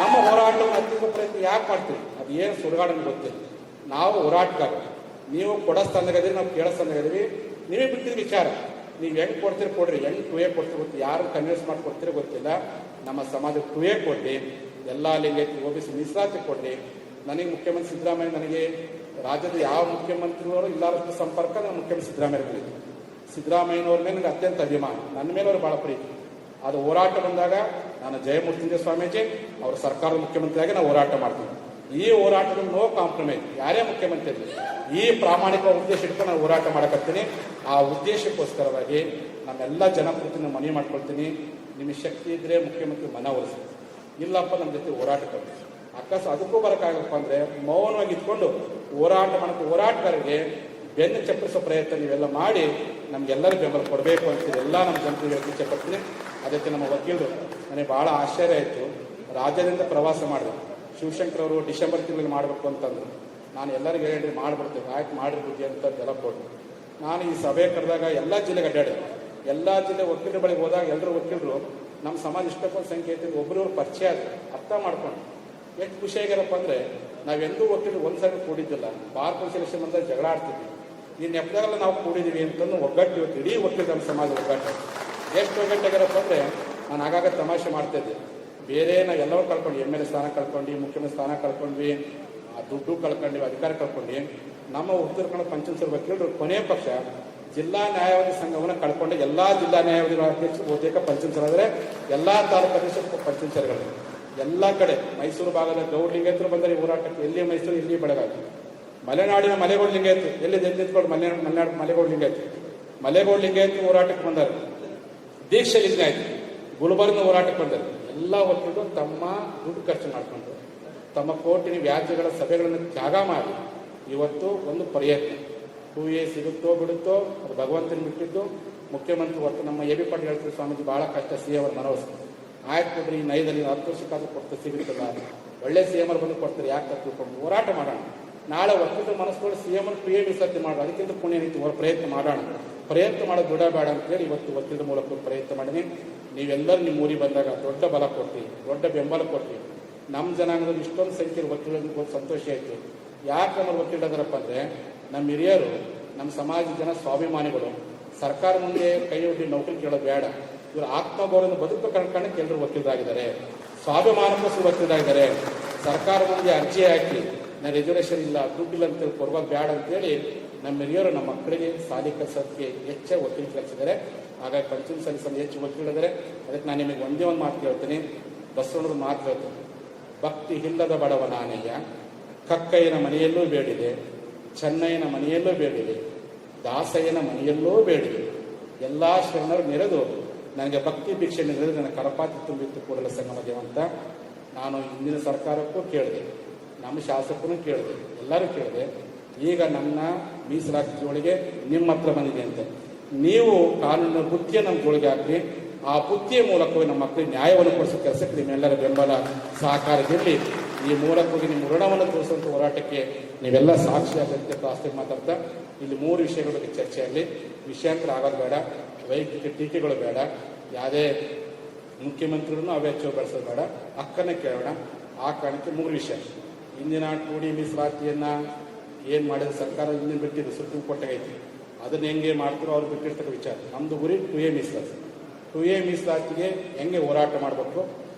Speaker 2: ನಮ್ಮ ಹೋರಾಟವನ್ನು ಹತ್ತಿಕ್ಕೋ ಪ್ರಯತ್ನ ಯಾಕೆ ಮಾಡ್ತೀವಿ? ಅದು ಏನು ಸುಡುಗಾಡನ್ನು ಗೊತ್ತಿಲ್ಲ. ನಾವು ಹೋರಾಟಗಾರ, ನೀವು ಕೊಡೋ ಸ್ಥಾನದಾಗದ್ರಿ, ನಾವು ಕೇಳೋ ಸ್ಥಾನದಾಗದ್ರಿ. ನೀವೇ ಬಿಟ್ಟಿದ್ದ ವಿಚಾರ. ನೀವು ಹೆಂಗೆ ಕೊಡ್ತೀರಿ ಕೊಡ್ರಿ, ಹೆಂಗೆ 2A ಕೊಡ್ತೀರಿ ಗೊತ್ತಿಲ್ಲ, ಯಾರು ಕನ್ವಿನ್ಸ್ ಮಾಡಿ ಕೊಡ್ತೀರಿ ಗೊತ್ತಿಲ್ಲ. ನಮ್ಮ ಸಮಾಜಕ್ಕೆ 2A ಕೊಡ್ರಿ, ಎಲ್ಲ ಲಿಂಗೈತಿ OBC ಮೀಸಲಾತಿ ಕೊಡ್ರಿ. ನನಗೆ ಮುಖ್ಯಮಂತ್ರಿ ಸಿದ್ದರಾಮಯ್ಯ, ನನಗೆ ರಾಜ್ಯದ ಯಾವ ಮುಖ್ಯಮಂತ್ರಿಯವರು ಇಲ್ಲಾರಷ್ಟು ಸಂಪರ್ಕ ನಮ್ಮ ಮುಖ್ಯಮಂತ್ರಿ ಸಿದ್ದರಾಮಯ್ಯಗಳಿತ್ತು. ಸಿದ್ದರಾಮಯ್ಯನವ್ರ ಮೇಲೆ ನನಗೆ ಅತ್ಯಂತ ಅಭಿಮಾನ, ನನ್ನ ಮೇಲೆ ಅವರು ಭಾಳ ಪ್ರೀತಿ. ಅದು ಹೋರಾಟ ಬಂದಾಗ ನಾನು ಜಯಮೂರ್ತಿ ಸ್ವಾಮೀಜಿ ಅವರ ಸರ್ಕಾರದ ಮುಖ್ಯಮಂತ್ರಿಯಾಗಿ ನಾವು ಹೋರಾಟ ಮಾಡ್ತೀವಿ. ಈ ಹೋರಾಟದಲ್ಲಿ ನೋ ಕಾಂಪ್ರಮೈಸ್, ಯಾರೇ ಮುಖ್ಯಮಂತ್ರಿ ಇರಲಿ, ಈ ಪ್ರಾಮಾಣಿಕ ಉದ್ದೇಶ ಇಟ್ಕೊಂಡು ನಾನು ಹೋರಾಟ ಮಾಡಕತ್ತೀನಿ. ಆ ಉದ್ದೇಶಕ್ಕೋಸ್ಕರವಾಗಿ ನಮ್ಮೆಲ್ಲ ಜನಪ್ರತಿನಿಧಿ ಮನವಿ ಮಾಡ್ಕೊಳ್ತೀನಿ, ನಿಮಗೆ ಶಕ್ತಿ ಇದ್ದರೆ ಮುಖ್ಯಮಂತ್ರಿ ಮನವೊಲಿಸಿ, ಇಲ್ಲಪ್ಪ ನಮ್ಮ ಜೊತೆ ಹೋರಾಟಕ್ಕೆ ಅಕಸ್ಮಾತ್ ಅದಕ್ಕೂ ಬರೋಕ್ಕಾಗಪ್ಪ ಅಂದರೆ ಮೌನವಾಗಿ ಇಟ್ಕೊಂಡು ಹೋರಾಟ ಮಾಡೋಕ್ಕೆ ಹೋರಾಟಗಾರರಿಗೆ ಬೆನ್ನು ಚಪ್ಪರಿಸೋ ಪ್ರಯತ್ನ ನೀವೆಲ್ಲ ಮಾಡಿ ನಮಗೆಲ್ಲರೂ ಬೆಂಬಲ ಕೊಡಬೇಕು ಅಂತ ಎಲ್ಲ ನಮ್ಮ ಜನತೆಗೆ ಇಚ್ಛೆ ಪಡ್ತೀನಿ. ಅದಕ್ಕೆ ನಮ್ಮ ವಕೀಲರು ನನಗೆ ಭಾಳ ಆಶ್ಚರ್ಯ ಆಯಿತು. ರಾಜ್ಯದಿಂದ ಪ್ರವಾಸ ಮಾಡಿದೆ. ಶಿವಶಂಕರ್ ಅವರು ಡಿಸೆಂಬರ್ ತಿಂಗಳಲ್ಲಿ ಮಾಡಬೇಕು ಅಂತಂದರು. ನಾನು ಎಲ್ಲರಿಗೂ ಹೇಳಿ ಮಾಡಿಬಿಡ್ತೇವೆ, ಆಯ್ತು ಮಾಡಿರಿ ಬುದ್ಧಿ ಅಂತ ಎಲ್ಲ ಕೊಟ್ಟು ನಾನು ಈ ಸಭೆ ಕರೆದಾಗ ಎಲ್ಲ ಜಿಲ್ಲೆಗೆ ಅಡ್ಡಾಡೆ, ಎಲ್ಲ ಜಿಲ್ಲೆ ವಕೀಲರ ಬಳಿ ಹೋದಾಗ ಎಲ್ಲರೂ ವಕೀಲರು ನಮ್ಮ ಸಮಾಜ ಇಷ್ಟಕ್ಕೊಂದು ಸಂಖ್ಯೆ ಐತಿ, ಒಬ್ಬರವ್ರು ಪರಿಚಯ ಆದ ಅರ್ಥ ಮಾಡ್ಕೊಂಡು ಎಷ್ಟು ಖುಷಿಯಾಗ್ಯಾರಪ್ಪ ಅಂದರೆ ನಾವೆಂದೂ ವಕೀಲರು ಒಂದು ಸರಿ ಕೂಡಿದ್ದಿಲ್ಲ. ಬಾರ್ ಕೌನ್ಸಿಲೇಷನ್ ಬಂದಾಗ ಜಗಳ ಆಡ್ತಿದ್ವಿ, ಈ ನೆಪದಾಗೆಲ್ಲ ನಾವು ಕೂಡಿದ್ದೀವಿ ಅಂತಂದು ಒಗ್ಗಟ್ಟು. ಇವತ್ತು ಇಡೀ ವಕೀಲರು ನಮ್ಮ ಸಮಾಜ ಒಗ್ಗಟ್ಟು ಎಷ್ಟು ಒಗ್ಗಟ್ಟಾಗ್ಯಾರಪ್ಪ ಅಂದರೆ ನಾನು ಆಗಾಗ ತಮಾಷೆ ಮಾಡ್ತಾಯಿದ್ದೆ. ಬೇರೆ ನಾವು ಎಲ್ಲರೂ ಕಳ್ಕೊಂಡ್ವಿ, MLA ಸ್ಥಾನ ಕಳ್ಕೊಂಡ್ವಿ, ಮುಖ್ಯಮಂತ್ರಿ ಸ್ಥಾನ ಕಳ್ಕೊಂಡ್ವಿ, ದುಡ್ಡು ಕಳ್ಕೊಂಡ್ವಿ, ಅಧಿಕಾರ ಕಳ್ಕೊಂಡ್ವಿ. ನಮ್ಮ ಉತ್ತರ ಕನ್ನಡ ಪಂಚಮಸಾಲಿ ವಕೀಲರು ಕೊನೆಯ ಪಕ್ಷ ಜಿಲ್ಲಾ ನ್ಯಾಯವಾದಿ ಸಂಘವನ್ನು ಕಳ್ಕೊಂಡು ಎಲ್ಲ ಜಿಲ್ಲಾ ನ್ಯಾಯವಾದಿಗಳ ಅಧ್ಯಕ್ಷ ಬಹುತೇಕ ಪಂಚಮಸಾಲಿ ಆದರೆ ಎಲ್ಲ ತಾಲೂಕು ಅಧ್ಯಕ್ಷ ಪಂಚಮಸಾಲಿಗಳು ಎಲ್ಲ ಕಡೆ. ಮೈಸೂರು ಭಾಗದ ಗೌಡ ಲಿಂಗಾಯತರು ಬಂದರೆ ಹೋರಾಟಕ್ಕೆ, ಎಲ್ಲಿ ಮೈಸೂರು, ಇಲ್ಲಿ ಬೆಳಗಾವಿ. ಮಲೆನಾಡಿನ ಮಲೆಗೌಡ ಲಿಂಗಾಯತ ಎಲ್ಲಿ ನಿಂತ್ಕೊಂಡು ಮಲೆನಾಡು ಮಲೆಗೌಡ ಲಿಂಗಾಯತ, ಮಲೆಗೌಡ ಲಿಂಗಾಯತ ಹೋರಾಟಕ್ಕೆ ಬಂದರು. ದೀಕ್ಷೆ ಲಿಂಗಾಯತ ಗುಲ್ಬರ್ಗ ಹೋರಾಟಕ್ಕೆ ಬಂದರು. ಎಲ್ಲ ವಕೀಲರು ತಮ್ಮ ದುಡ್ಡು ಖರ್ಚು ಮಾಡಿಕೊಂಡು ತಮ್ಮ ಕೋರ್ಟಿನ ವ್ಯಾಜ್ಯಗಳ ಸಭೆಗಳನ್ನು ತ್ಯಾಗ ಮಾಡಿ ಇವತ್ತು ಒಂದು ಪ್ರಯತ್ನ 2A ಸಿಗುತ್ತೋ ಬಿಡುತ್ತೋ ಅದು ಭಗವಂತನ ಬಿಟ್ಟಿದ್ದು. ಮುಖ್ಯಮಂತ್ರಿ ಹೊತ್ತು ನಮ್ಮ AB ಪಾಟೀಲ್ ಹೇಳ್ತಾರೆ, ಸ್ವಾಮೀಜಿ ಭಾಳ ಕಷ್ಟ, CM ಅವ್ರ ಮನವೊಲಿಸಿ ಆಯ್ತು ಕೊಡ್ರಿ, 5 10 ವರ್ಷಕ್ಕಾದ್ರೂ ಕೊಡ್ತಾರೆ, ಸಿಗುತ್ತಲ್ಲ, ಒಳ್ಳೆ CM ಅವ್ರು ಬಂದು ಕೊಡ್ತಾರೆ, ಯಾಕೆ ತಿಳ್ಕೊಂಡು ಹೋರಾಟ ಮಾಡೋಣ. ನಾಳೆ ವಕೀಲರ ಮನಸ್ಸುಗಳು CM 2A ಮೀಸಲಾತಿ ಮಾಡೋಣ, ಅದಕ್ಕಿಂತ ಪುಣ್ಯ ನೀತಿ ಪ್ರಯತ್ನ ಮಾಡೋಣ. ಪ್ರಯತ್ನ ಮಾಡೋದು ದೃಢ ಬೇಡ ಅಂತೇಳಿ ಇವತ್ತು ವಕೀಲರ ಮೂಲಕ ಪ್ರಯತ್ನ ಮಾಡೀನಿ. ನೀವೆಲ್ಲರೂ ನಿಮ್ಮ ಊರಿಗೆ ಬಂದಾಗ ದೊಡ್ಡ ಬಲ ಕೊಟ್ಟು ದೊಡ್ಡ ಬೆಂಬಲ ಕೊಟ್ಟು ನಮ್ಮ ಜನಾಂಗದಲ್ಲಿ ಇಷ್ಟೊಂದು ಸಂಖ್ಯೆಯಲ್ಲಿ ವಕೀಲರಿಗೆ ಸಂತೋಷ ಆಯಿತು. ಯಾಕೆ ನಮ್ಮಲ್ಲಿ ವಕೀಲರಪ್ಪ ಅಂದರೆ ನಮ್ಮ ಹಿರಿಯರು, ನಮ್ಮ ಸಮಾಜದ ಜನ ಸ್ವಾಭಿಮಾನಿಗಳು, ಸರ್ಕಾರ ಮುಂದೆ ಕೈ ಒಡ್ಡಿ ನೌಕರಿ ಕೇಳೋದು ಬೇಡ, ಇವರು ಆತ್ಮಗೌರವದ ಬದುಕು ಕಣ್ಕಣಕ್ಕೆ ಎಲ್ಲರೂ ವಕೀಲರಾಗಿದ್ದಾರೆ, ಸ್ವಾಭಿಮಾನಕ್ಕೋಸ್ಕರ ವಕೀಲರಾಗಿದ್ದಾರೆ. ಸರ್ಕಾರ ಮುಂದೆ ಅರ್ಜಿ ಹಾಕಿ ನಾನು ರಿಸರ್ವೇಷನ್ ಇಲ್ಲ, ದುಡ್ಡಿಲ್ಲ ಅಂತೇಳಿ ಕೊಡುವಾಗ ಬೇಡ ಅಂತೇಳಿ ನಮ್ಮ ಹಿರಿಯರು ನಮ್ಮ ಮಕ್ಕಳಿಗೆ ಸಾಲಿ ಕಲಿಸೋದಕ್ಕೆ ಹೆಚ್ಚು ವಕೀಲ ಕಲಿಸಿದ್ದಾರೆ. ಹಾಗಾಗಿ ಪಂಚಮ ಸಾಲಿ ಹೆಚ್ಚು ವಕೀಲರಿದ್ದಾರೆ. ಅದಕ್ಕೆ ನಾನು ನಿಮಗೆ ಒಂದೇ ಒಂದು ಮಾತು ಕೇಳ್ತೀನಿ, ಬಸವಣ್ಣವ್ರ ಮಾತು ಹೇಳ್ತೀನಿ, ಭಕ್ತಿ ಇಲ್ಲದ ಬಡವ ನಾನಯ್ಯ, ಕಕ್ಕಯ್ಯನ ಮನೆಯಲ್ಲೂ ಬೇಡಿದೆ, ಚೆನ್ನಯ್ಯನ ಮನೆಯಲ್ಲೂ ಬೇಡಿದೆ, ದಾಸಯ್ಯನ ಮನೆಯಲ್ಲೂ ಬೇಡಿದೆ. ಎಲ್ಲ ಶರಣರು ನೆರೆದು ನನಗೆ ಭಕ್ತಿ ಭಿಕ್ಷೆ ನೆರೆದು ನನ್ನ ಕರಪಾತಿ ತುಂಬಿತ್ತು ಕೂಡಲ ಸಂಗಮ ದೇವಂತ. ನಾನು ಹಿಂದಿನ ಸರ್ಕಾರಕ್ಕೂ ಕೇಳಿದೆ, ನಮ್ಮ ಶಾಸಕನೂ ಕೇಳಿದೆ, ಎಲ್ಲರೂ ಕೇಳಿದೆ. ಈಗ ನನ್ನ ಮೀಸಲಾತಿ ಜೋಳಿಗೆ ನಿಮ್ಮ ಹತ್ರ ಬಂದಿದೆ ಅಂತ ನೀವು ಕಾನೂನಿನ ಬುದ್ಧಿಯ ನಮ್ಮ ಜೋಳಿಗೆ ಹಾಕಿ, ಆ ಬುದ್ಧಿಯ ಮೂಲಕವಾಗಿ ನಮ್ಮ ಮಕ್ಕಳಿಗೆ ನ್ಯಾಯವನ್ನು ಕೊಡಿಸೋ ಕೆಲಸಕ್ಕೆ ನಿಮ್ಮೆಲ್ಲರ ಬೆಂಬಲ ಸಹಕಾರದಲ್ಲಿ ಈ ಮೂಲಕವಾಗಿ ನಿಮ್ಮ ಋಣವನ್ನು ತೋರಿಸುವಂಥ ಹೋರಾಟಕ್ಕೆ ನೀವೆಲ್ಲ ಸಾಕ್ಷಿಯಾಗಂತೆ ಪ್ರಾಸ್ತಾವ ಮಾತಾಡ್ತಾ ಇಲ್ಲಿ 3 ವಿಷಯಗಳ ಬಗ್ಗೆ ಚರ್ಚೆಯಲ್ಲಿ ವಿಷಯಾಂತರ ಆಗೋದು ಬೇಡ, ವೈಯಕ್ತಿಕ ಟೀಕೆಗಳು ಬೇಡ, ಯಾವುದೇ ಮುಖ್ಯಮಂತ್ರಿಗಳನ್ನು ಅವೆಚ್ಚು ಬಳಸೋದು ಬೇಡ, ಹಕ್ಕನ್ನೇ ಕೇಳೋಣ. ಆ ಕಾರಣಕ್ಕೆ 3 ವಿಷಯ. ಇಂದಿನ 2D ಮೀಸಲಾತಿಯನ್ನು ಏನು ಮಾಡಿದ ಸರ್ಕಾರ ಹಿಂದಿನ ಬಿಟ್ಟಿದ್ದು ಸುಪ್ರೀಂ ಕೋರ್ಟ್ಗೆ ಐತಿ, ಅದನ್ನ ಹೆಂಗೆ ಮಾಡ್ತಾರೋ ಅವ್ರು ಬಿಟ್ಟಿರ್ತಕ್ಕ ವಿಚಾರ. ನಮ್ಮದು ಗುರಿ 2A ಮೀಸಲಾತಿ. 2A ಮೀಸಲಾತಿಗೆ ಹೆಂಗೆ ಹೋರಾಟ ಮಾಡಬೇಕು,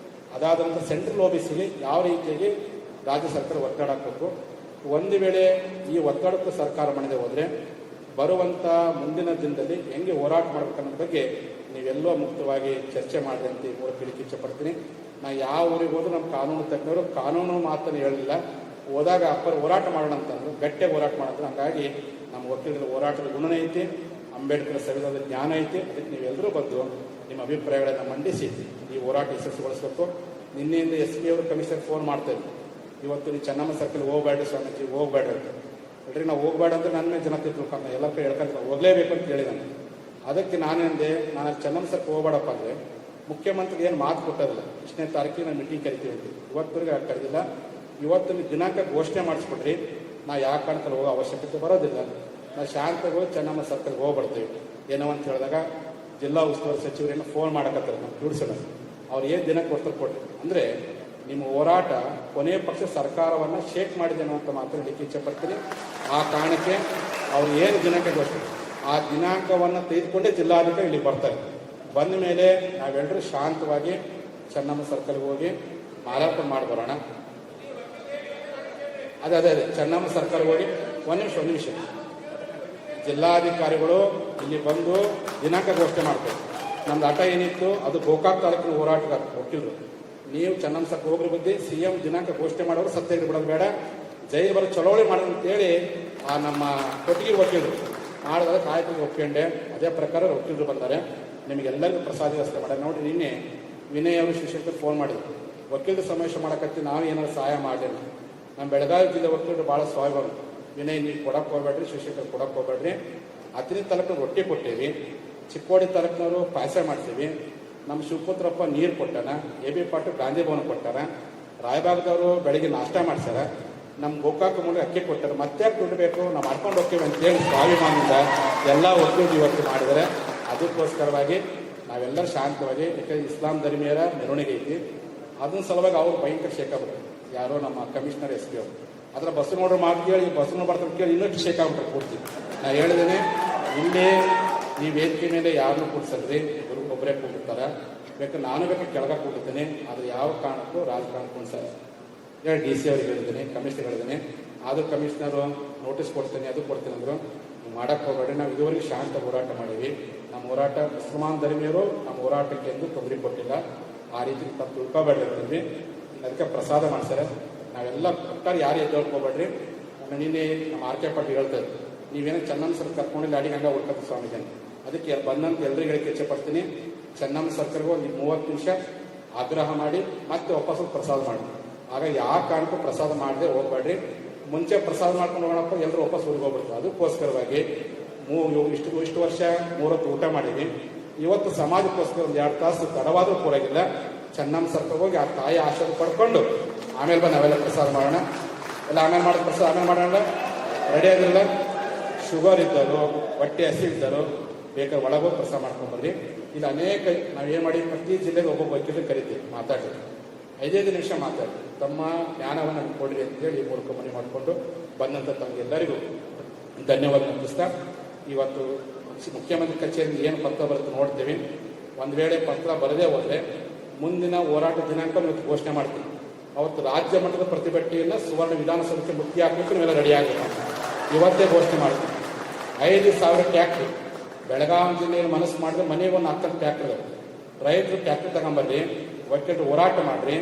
Speaker 2: ಅದಾದಂಥ ಸೆಂಟ್ರಲ್ OBCಗೆ ಯಾವ ರೀತಿಯಾಗಿ ರಾಜ್ಯ ಸರ್ಕಾರ ಒತ್ತಡ ಹಾಕಬೇಕು. ಒಂದು ವೇಳೆ ಈ ಒತ್ತಡಕ್ಕೆ ಸರ್ಕಾರ ಮಾಡದೆ ಹೋದರೆ ಬರುವಂಥ ಮುಂದಿನ ದಿನದಲ್ಲಿ ಹೆಂಗೆ ಹೋರಾಟ ಮಾಡಬೇಕು ಅನ್ನೋದ್ರ ಬಗ್ಗೆ ನೀವೆಲ್ಲೋ ಮುಕ್ತವಾಗಿ ಚರ್ಚೆ ಮಾಡಿದಂತೆ ಮೂಲಕ ಹೇಳಿಕ್ಕೆ ಇಚ್ಛೆಪಡ್ತೀನಿ. ನಾ ಯಾವ ಊರಿಗೆ ಹೋದ್ರೂ ನಮ್ಮ ಕಾನೂನು ತಜ್ಞರು ಕಾನೂನು ಮಾತನ್ನು ಹೇಳಲಿಲ್ಲ, ಹೋದಾಗ ಅಪ್ಪರು ಹೋರಾಟ ಮಾಡೋಣ ಅಂತಂದ್ರು, ಗಟ್ಟಿಯಾಗಿ ಹೋರಾಟ ಮಾಡಿದ್ರು. ಹಾಗಾಗಿ ನಮ್ಮ ವಕೀಲರ ಹೋರಾಟದ ಗುಣನೇ ಐತಿ, ಅಂಬೇಡ್ಕರ್ ಸಂವಿಧಾನದ ಜ್ಞಾನ ಐತಿ. ಅದಕ್ಕೆ ನೀವೆಲ್ಲರೂ ಬಂದು ನಿಮ್ಮ ಅಭಿಪ್ರಾಯಗಳನ್ನು ಮಂಡಿಸಿ ಈ ಹೋರಾಟ ಯಶಸ್ಸುಗೊಳಿಸಬೇಕು. ನಿನ್ನೆಯಿಂದ SP ಅವರು ಕಮಿಷನರ್ ಫೋನ್ ಮಾಡ್ತಾ ಇದ್ರು, ಇವತ್ತು ನೀವು ಚೆನ್ನಮ್ಮ ಸರ್ಕಲ್ ಹೋಗಬೇಡ್ರಿ ಸ್ವಾಮೀಜಿ, ಹೋಗಬೇಡ್ರಿ ಅಂತ ಹೇಳ್ರಿ. ನಾವು ಹೋಗಬೇಡ ಅಂದ್ರೆ ನನ್ನ ಮೇಲೆ ಜನ ತಿಳ್ಕೊಂಡು ಎಲ್ಲ ಕೈ ಹೇಳ್ಕೊಂಡು ಹೋಗಲೇಬೇಕು ಅಂತ ಹೇಳಿ ನಾನು. ಅದಕ್ಕೆ ನಾನೇಂದೆ, ನಾನು ಚೆನ್ನಮ್ಮ ಸರ್ಕಲ್ ಹೋಗಬೇಡಪ್ಪ ಅಂದರೆ ಮುಖ್ಯಮಂತ್ರಿಗೆ ಏನು ಮಾತು ಕೊಟ್ಟೋದಿಲ್ಲ, 2ನೇ ತಾರೀಕಿಗೆ ನಾನು ಮೀಟಿಂಗ್ ಕರಿತೀವಿ ಅಂತ. ಇವತ್ತರೆಗೆ ಕರೆದಿಲ್ಲ. ಇವತ್ತು ನೀವು ದಿನಾಂಕ ಘೋಷಣೆ ಮಾಡಿಸ್ಬಿಟ್ರಿ, ನಾ ಯಾವ ಕಾರಣಕ್ಕಲ್ಲಿ ಹೋಗೋ ಅವಶ್ಯಕತೆ ಬರೋದಿಲ್ಲ. ನಾವು ಶಾಂತವಾಗಿ ಚೆನ್ನಮ್ಮ ಸರ್ಕಲ್ಗೆ ಹೋಗ್ಬಿಡ್ತೀವಿ ಏನೋ ಅಂತ ಹೇಳಿದಾಗ ಜಿಲ್ಲಾ ಉಸ್ತುವಾರಿ ಸಚಿವರೇನು ಫೋನ್ ಮಾಡಕತ್ತಾರೆ ನಾವು ಜೋಡಿಸೋಣ. ಅವ್ರು ಏನು ದಿನಕ್ಕೆ ಒತ್ತಡ ಕೊಟ್ಟರು ಅಂದರೆ ನಿಮ್ಮ ಹೋರಾಟ ಕೊನೆಯ ಪಕ್ಷ ಸರ್ಕಾರವನ್ನು ಶೇಕ್ ಮಾಡಿದ್ದೇನೋ ಅಂತ ಮಾತ್ರ ಹೇಳಿಕ್ಕೆ ಇಚ್ಛೆಪಡ್ತೀನಿ. ಆ ಕಾರಣಕ್ಕೆ ಅವ್ರು ಏನು ದಿನಾಂಕ ಘೋಷಣೆ, ಆ ದಿನಾಂಕವನ್ನು ತೆಗೆದುಕೊಂಡೇ ಜಿಲ್ಲಾಧಿಕಾರಿ ಇಲ್ಲಿ ಬರ್ತಾರೆ. ಬಂದ ಮೇಲೆ ನಾವೆಲ್ಲರೂ ಶಾಂತವಾಗಿ ಚೆನ್ನಮ್ಮ ಸರ್ಕಲ್ಗೆ ಹೋಗಿ ಮಾಲಾರ್ಪಣೆ ಮಾಡಿ ಬರೋಣ. ಅದೇ ಚೆನ್ನಮ್ಮ ಸರ್ಕಲ್ಗೆ ಹೋಗಿ ಒಂದು ನಿಮಿಷ ಜಿಲ್ಲಾಧಿಕಾರಿಗಳು ಇಲ್ಲಿ ಬಂದು ದಿನಾಂಕ ಘೋಷಣೆ ಮಾಡ್ತಾರೆ. ನಮ್ದು ಆಟ ಏನಿತ್ತು ಅದು ಗೋಕಾಕ್ ತಾಲೂಕಿನ ಹೋರಾಟಗಾರ ವಕೀಲರು. ನೀವು ಚೆನ್ನಮ್ಮ ಸರ್ಕಲ್ ಹೋಗ್ರ ಬಗ್ಗೆ CM ದಿನಾಂಕ ಘೋಷಣೆ ಮಾಡೋರು ಸತ್ಯ ಬಿಡೋದು ಬೇಡ, ಜೈಲು ಬರೋ ಚಳವಳಿ ಮಾಡೋದು ಅಂತೇಳಿ ಆ ನಮ್ಮ ಕೊಟ್ಟಿಗೆ ವಕೀಲರು ಮಾಡಿದಾಗ ಕಾಯ್ಕೊಂಡು ಒಪ್ಕೊಂಡೆ. ಅದೇ ಪ್ರಕಾರ ವಕೀಲರು ಬಂದ್ದಾರೆ, ನಿಮಗೆಲ್ಲರಿಗೂ ಪ್ರಸಾದ ವ್ಯವಸ್ಥೆ ಮಾಡ್ಯಾರ. ನೋಡಿ ನಿನ್ನೆ ವಿನಯ್ ಅವರು ಶಿಕ್ಷಕರು ಫೋನ್ ಮಾಡಿದ್ರು, ವಕೀಲರು ಸಮಾವೇಶ ಮಾಡಕತ್ತಿ ನಾವು ಏನಾದ್ರು ಸಹಾಯ ಮಾಡಲಿಲ್ಲ. ನಮ್ಮ ಬೆಳಗಾವಿ ಜಿಲ್ಲೆ ವಕೀಲರು ಭಾಳ ಸ್ವಾಭಿಮಾನ, ವಿನಯ್ ನೀವು ಕೊಡಕ್ಕೆ ಹೋಗ್ಬೇಡ್ರಿ, ಶಿಕ್ಷಕರು ಕೊಡಕ್ಕೆ ಹೋಗ್ಬೇಡ್ರಿ. 10ನೇ ತಾಲೂಕಿನ ರೊಟ್ಟಿ ಕೊಟ್ಟೇವಿ, ಚಿಕ್ಕೋಡಿ ತಾಲೂಕಿನವರು ಪಾಯಸ ಮಾಡ್ತೀವಿ, ನಮ್ಮ ಶಿವಪುತ್ರಪ್ಪ ನೀರು ಕೊಟ್ಟಾನ, AB ಪಾಟೀಲ್ ಗಾಂಧಿ ಭವನ ಕೊಟ್ಟಾರ, ರಾಯಬಾಗದವರು ಬೆಳಿಗ್ಗೆ ನಾಷ್ಟ ಮಾಡ್ಸಾರ, ನಮ್ಮ ಗೋಕಾಕ ಮೂಲಕ ಅಕ್ಕಿ ಕೊಟ್ಟಾರ. ಮತ್ತೆ ದುಡ್ಡು ಬೇಕು ನಾವು ಮಾಡ್ಕೊಂಡು ಹೋಗ್ತೀವಿ ಅಂತೇಳಿ ಸ್ವಾಭಿಮಾನದಿಂದ ಎಲ್ಲ ವಕೀಲರು ಇವತ್ತು ಮಾಡಿದರೆ. ಅದಕ್ಕೋಸ್ಕರವಾಗಿ ನಾವೆಲ್ಲರೂ ಶಾಂತವಾಗಿ, ಯಾಕಂದರೆ ಇಸ್ಲಾಂ ಧರ್ಮೀಯರ ಮೆರವಣಿಗೆ ಐತಿ, ಅದನ್ನ ಸಲುವಾಗಿ ಅವರು ಭಯಂಕರ ಶೇಕಾಗ್ಬಿಟ್ರು. ಯಾರೋ ನಮ್ಮ ಕಮಿಷನರ್ SP ಅವರು ಅದರ ಬಸವನೋಡ್ರ ಮಾತು ಕೇಳಿ ಬಸವನ ಬರ್ತಾರೆ ಕೇಳಿ ಇನ್ನಷ್ಟು ಶೇಕಾಗ್ಬಿಟ್ರೆ ಪೂರ್ತಿ. ನಾನು ಹೇಳಿದ್ದೇನೆ, ಇಲ್ಲಿ ಈ ವೇದಿಕೆ ಮೇಲೆ ಯಾರನ್ನೂ ಕೂಡ್ಸಲ್ರಿ, ಗುರು ಒಬ್ಬರೇ ಕೂಡಿರ್ತಾರೆ. ಬೇಕಾದ್ರೆ ನಾನು ಬೇಕಾದ್ರೆ ಕೆಳಗೆ ಕೂಡಿರ್ತೇನೆ, ಆದರೆ ಯಾವ ಕಾರಣಕ್ಕೂ ರಾಜಕಾರಣ ಕೂಡಿಸಲ್ಲ. ಹೇಳಿ DC ಅವ್ರಿಗೆ ಹೇಳಿದ್ದೀನಿ, ಕಮಿಷನರ್ ಹೇಳಿದ್ದೀನಿ. ಆದರೂ ಕಮಿಷನರು ನೋಟಿಸ್ ಕೊಡ್ತೇನೆ, ಅದು ಕೊಡ್ತೇನೆ ಅಂದರು. ನೀವು ಮಾಡಕ್ಕೆ ಹೋಗಬೇಡಿ, ನಾವು ಇದುವರೆಗೆ ಶಾಂತ ಹೋರಾಟ ಮಾಡೀವಿ. ನಮ್ಮ ಹೋರಾಟ ಮುಸಲ್ಮಾನ್ ಧರ್ಮೀಯರು ನಮ್ಮ ಹೋರಾಟಕ್ಕೆ ಎಂದು ತೊಂದರೆ ಕೊಟ್ಟಿಲ್ಲ, ಆ ರೀತಿ ತಪ್ಪು ತಿಳ್ಕೊಬೇಡ್ರಿ ಅಂತೀವಿ. ಅದಕ್ಕೆ ಪ್ರಸಾದ ಮಾಡ್ತಾರೆ. ನಾವೆಲ್ಲ ಒಟ್ಟಾರೆ ಯಾರು ಎದ್ದೇಳ್ಕೋಬೇಡ್ರಿ. ನಿನ್ನೆ ನಮ್ಮ RK ಪಾಟೀಲ್ ಹೇಳ್ತಾರೆ, ನೀವೇನೋ ಚೆನ್ನಮ್ಮ ಸರ್ಕಲ್ ಕರ್ಕೊಂಡಿಲ್ಲ ಅಡಿಗೆ ಹಂಗೆ ಹುಡ್ಕತ್ತೆ ಸ್ವಾಮೀಜಿ ಅಂತ. ಅದಕ್ಕೆ ಬಂದಂತ ಎಲ್ಲರಿಗೂ ಹೇಳಕ್ಕೆ ಇಚ್ಛೆಪಡ್ತೀನಿ, ಚೆನ್ನಮ್ಮ ಸರ್ಕಲ್ಗೆ ಒಂದು 30 ನಿಮಿಷ ಆಗ್ರಹ ಮಾಡಿ ಮತ್ತೆ ವಾಪಸ್ ಪ್ರಸಾದ ಮಾಡಿ. ಆಗ ಯಾವ ಕಾರಣಕ್ಕೂ ಪ್ರಸಾದ ಮಾಡದೆ ಹೋಗ್ಬೇಡ್ರಿ. ಮುಂಚೆ ಪ್ರಸಾದ ಮಾಡ್ಕೊಂಡು ಹೋಗೋಣಪ್ಪ, ಎಲ್ಲರೂ ವಾಪಸ್ ಊರಿಗೆ ಹೋಗ್ಬಿಡ್ತಾರೆ. ಅದಕ್ಕೋಸ್ಕರವಾಗಿ ಇಷ್ಟು ವರ್ಷ 3 ಹೊತ್ತು ಊಟ ಮಾಡೀವಿ. ಇವತ್ತು ಸಮಾಜಕ್ಕೋಸ್ಕರ ಒಂದು 2 ತಾಸು ತಡವಾದರೂ ಪೂರಾಗಿಲ್ಲ. ಚೆನ್ನಮ್ಮ ಸರ್ಕಲ್ ಹೋಗಿ ಆ ತಾಯಿ ಆಶೀರ್ವಾದ ಪಡ್ಕೊಂಡು ಆಮೇಲೆ ಬಂದು ನಾವೆಲ್ಲ ಪ್ರಸಾದ ಮಾಡೋಣ. ಎಲ್ಲ ಆಮೇಲೆ ಮಾಡೋದು ಪ್ರಸಾದ ಆಮೇಲೆ ಮಾಡೋಣ. ರೆಡಿ ಆಗಿರಲ್ಲ, ಶುಗರ್ ಇದ್ದರು, ಹೊಟ್ಟೆ ಹಸಿ ಇದ್ದರು, ಬೇಕಾದ್ರೆ ಒಳಗೋಗಿ ಕೆಲಸ ಮಾಡ್ಕೊಂಡ್ಬರ್ರಿ. ಇಲ್ಲಿ ಅನೇಕ ನಾವೇನು ಮಾಡಿ ಪ್ರತಿ ಜಿಲ್ಲೆಗೆ ಒಬ್ಬೊಬ್ಬ ವಕೀಲರು ಕರಿತೀವಿ, ಮಾತಾಡ್ತೀವಿ, 5 ನಿಮಿಷ ಮಾತಾಡಿ ತಮ್ಮ ಜ್ಞಾನವನ್ನು ಕೊಡ್ರಿ ಅಂತೇಳಿ ಈ ಮೂಲಕ ಮನವಿ ಮಾಡಿಕೊಂಡು ಬಂದಂಥ ತಮಗೆಲ್ಲರಿಗೂ ಧನ್ಯವಾದ ಅರ್ಪಿಸ್ತಾ, ಇವತ್ತು ಮುಖ್ಯಮಂತ್ರಿ ಕಚೇರಿಯಿಂದ ಏನು ಪತ್ರ ಬರುತ್ತೆ ನೋಡ್ತೀವಿ. ಒಂದು ವೇಳೆ ಪತ್ರ ಬರದೇ ಹೋದರೆ ಮುಂದಿನ ಹೋರಾಟ ದಿನಾಂಕ ಇವತ್ತು ಘೋಷಣೆ ಮಾಡ್ತೀವಿ. ಅವತ್ತು ರಾಜ್ಯ ಮಟ್ಟದ ಪ್ರತಿಭಟನೆಯನ್ನು ಸುವರ್ಣ ವಿಧಾನಸೌಧಕ್ಕೆ ಮುಕ್ತಿ ಹಾಕಲಿಕ್ಕೆ ನೀವೆಲ್ಲ ರೆಡಿ ಆಗಬೇಕು. ಇವತ್ತೇ ಘೋಷಣೆ ಮಾಡ್ತೀವಿ. 5,000 ಟ್ಯಾಕ್ಟ್ರಿ ಬೆಳಗಾವಿ ಜಿಲ್ಲೆಯಲ್ಲಿ ಮನಸ್ಸು ಮಾಡಿದ್ರೆ ಮನೆಗೆ ಒಂದು 10 ಟ್ಯಾಕ್ಟರ್ ರೈತರು ಟ್ಯಾಕ್ಟರ್ ತಗೊಂಬರ್ರಿ, ವಕೀಲರು ಹೋರಾಟ ಮಾಡ್ರಿ,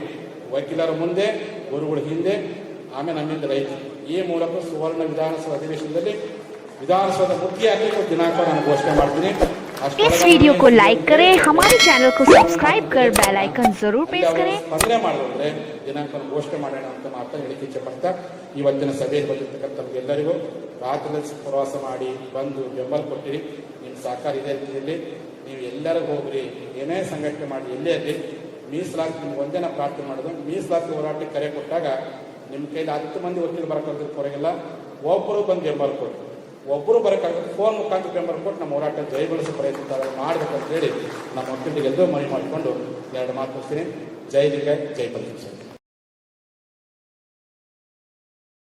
Speaker 2: ವಕೀಲರ ಮುಂದೆ ಗುರುಗಳ ಹಿಂದೆ, ಆಮೇಲೆ ನಮ್ಮಿಂದ ರೈತರು. ಈ ಮೂಲಕ ಸುವರ್ಣ ವಿಧಾನಸಭಾ ಅಧಿವೇಶನದಲ್ಲಿ विधानसभा मुख्य दिनांक मैं घोषणा करती हूँ।
Speaker 1: इस वीडियो को लाइक करें, हमारे चैनल को सब्सक्राइब कर बेल आइकन जरूर प्रेस करें।
Speaker 2: स्पंदने ಮಾಡಿದ್ರೆ ದಿನಾಂಕ ಘೋಷಣೆ ಮಾಡೋಣ ಅಂತ ಮಾತ್ರ ಹೇಳಿಕೆ ಇಚ್ಛೆ ಪಡ್ತಾ ಇವತ್ತಿನ ಸಭೆಯಲ್ಲಿ ಬಂದಿರತಕ್ಕಂಥ ತಮಗೆಲ್ಲರಿಗೂ ರಾತ್ರಿಯಲ್ಲಿ ಪ್ರವಾಸ ಮಾಡಿ ಬಂದು ಬೆಂಬಲ ಕೊಟ್ಟಿರಿ. ನಿಮ್ಮ ಸಹಕಾರ ಇದೆ ರೀತಿಯಲ್ಲಿ ನೀವು ಎಲ್ಲರೂ ಹೋಗ್ರಿ, ಏನೇ ಸಂಘಟನೆ ಮಾಡಿ ಎಲ್ಲೇ ಇರಲಿ, ಮೀಸಲಾತಿ ನಿಮ್ಗೆ ಒಂದೇ ನಾವು ಪ್ರಾರ್ಥನೆ ಮಾಡೋದು, ಮೀಸಲಾತಿ ಹೋರಾಟಕ್ಕೆ ಕರೆ ಕೊಟ್ಟಾಗ ನಿಮ್ಮ ಕೈಲಿ 10 ಮಂದಿ ವಕೀಲರು ಬರೋಕ್ಕಾಗದ ಹೊರಗೆಲ್ಲ ಒಬ್ಬರು ಬಂದು ಬೆಂಬಲ ಕೊಟ್ಟು, ಒಬ್ಬರು ಬರೋಕ್ಕಾಗತ್ತೆ ಫೋನ್ ಮುಖಾಂತರ ಬೆಂಬಲ ಕೊಟ್ಟು ನಮ್ಮ ಹೋರಾಟ ಜಯಗೊಳಿಸೋ ಪ್ರಯತ್ನ ಮಾಡಬೇಕಂತ ಹೇಳಿ ನಮ್ಮ ವಕೀಲರಿಗೆಲ್ಲರೂ ಮನವಿ ಮಾಡಿಕೊಂಡು 2 ಮಾತು ಮುಗಿಸ್ತೀನಿ. ಜೈ ಲಿಂಗ, ಜೈ ಪಂಚಾಯತ್.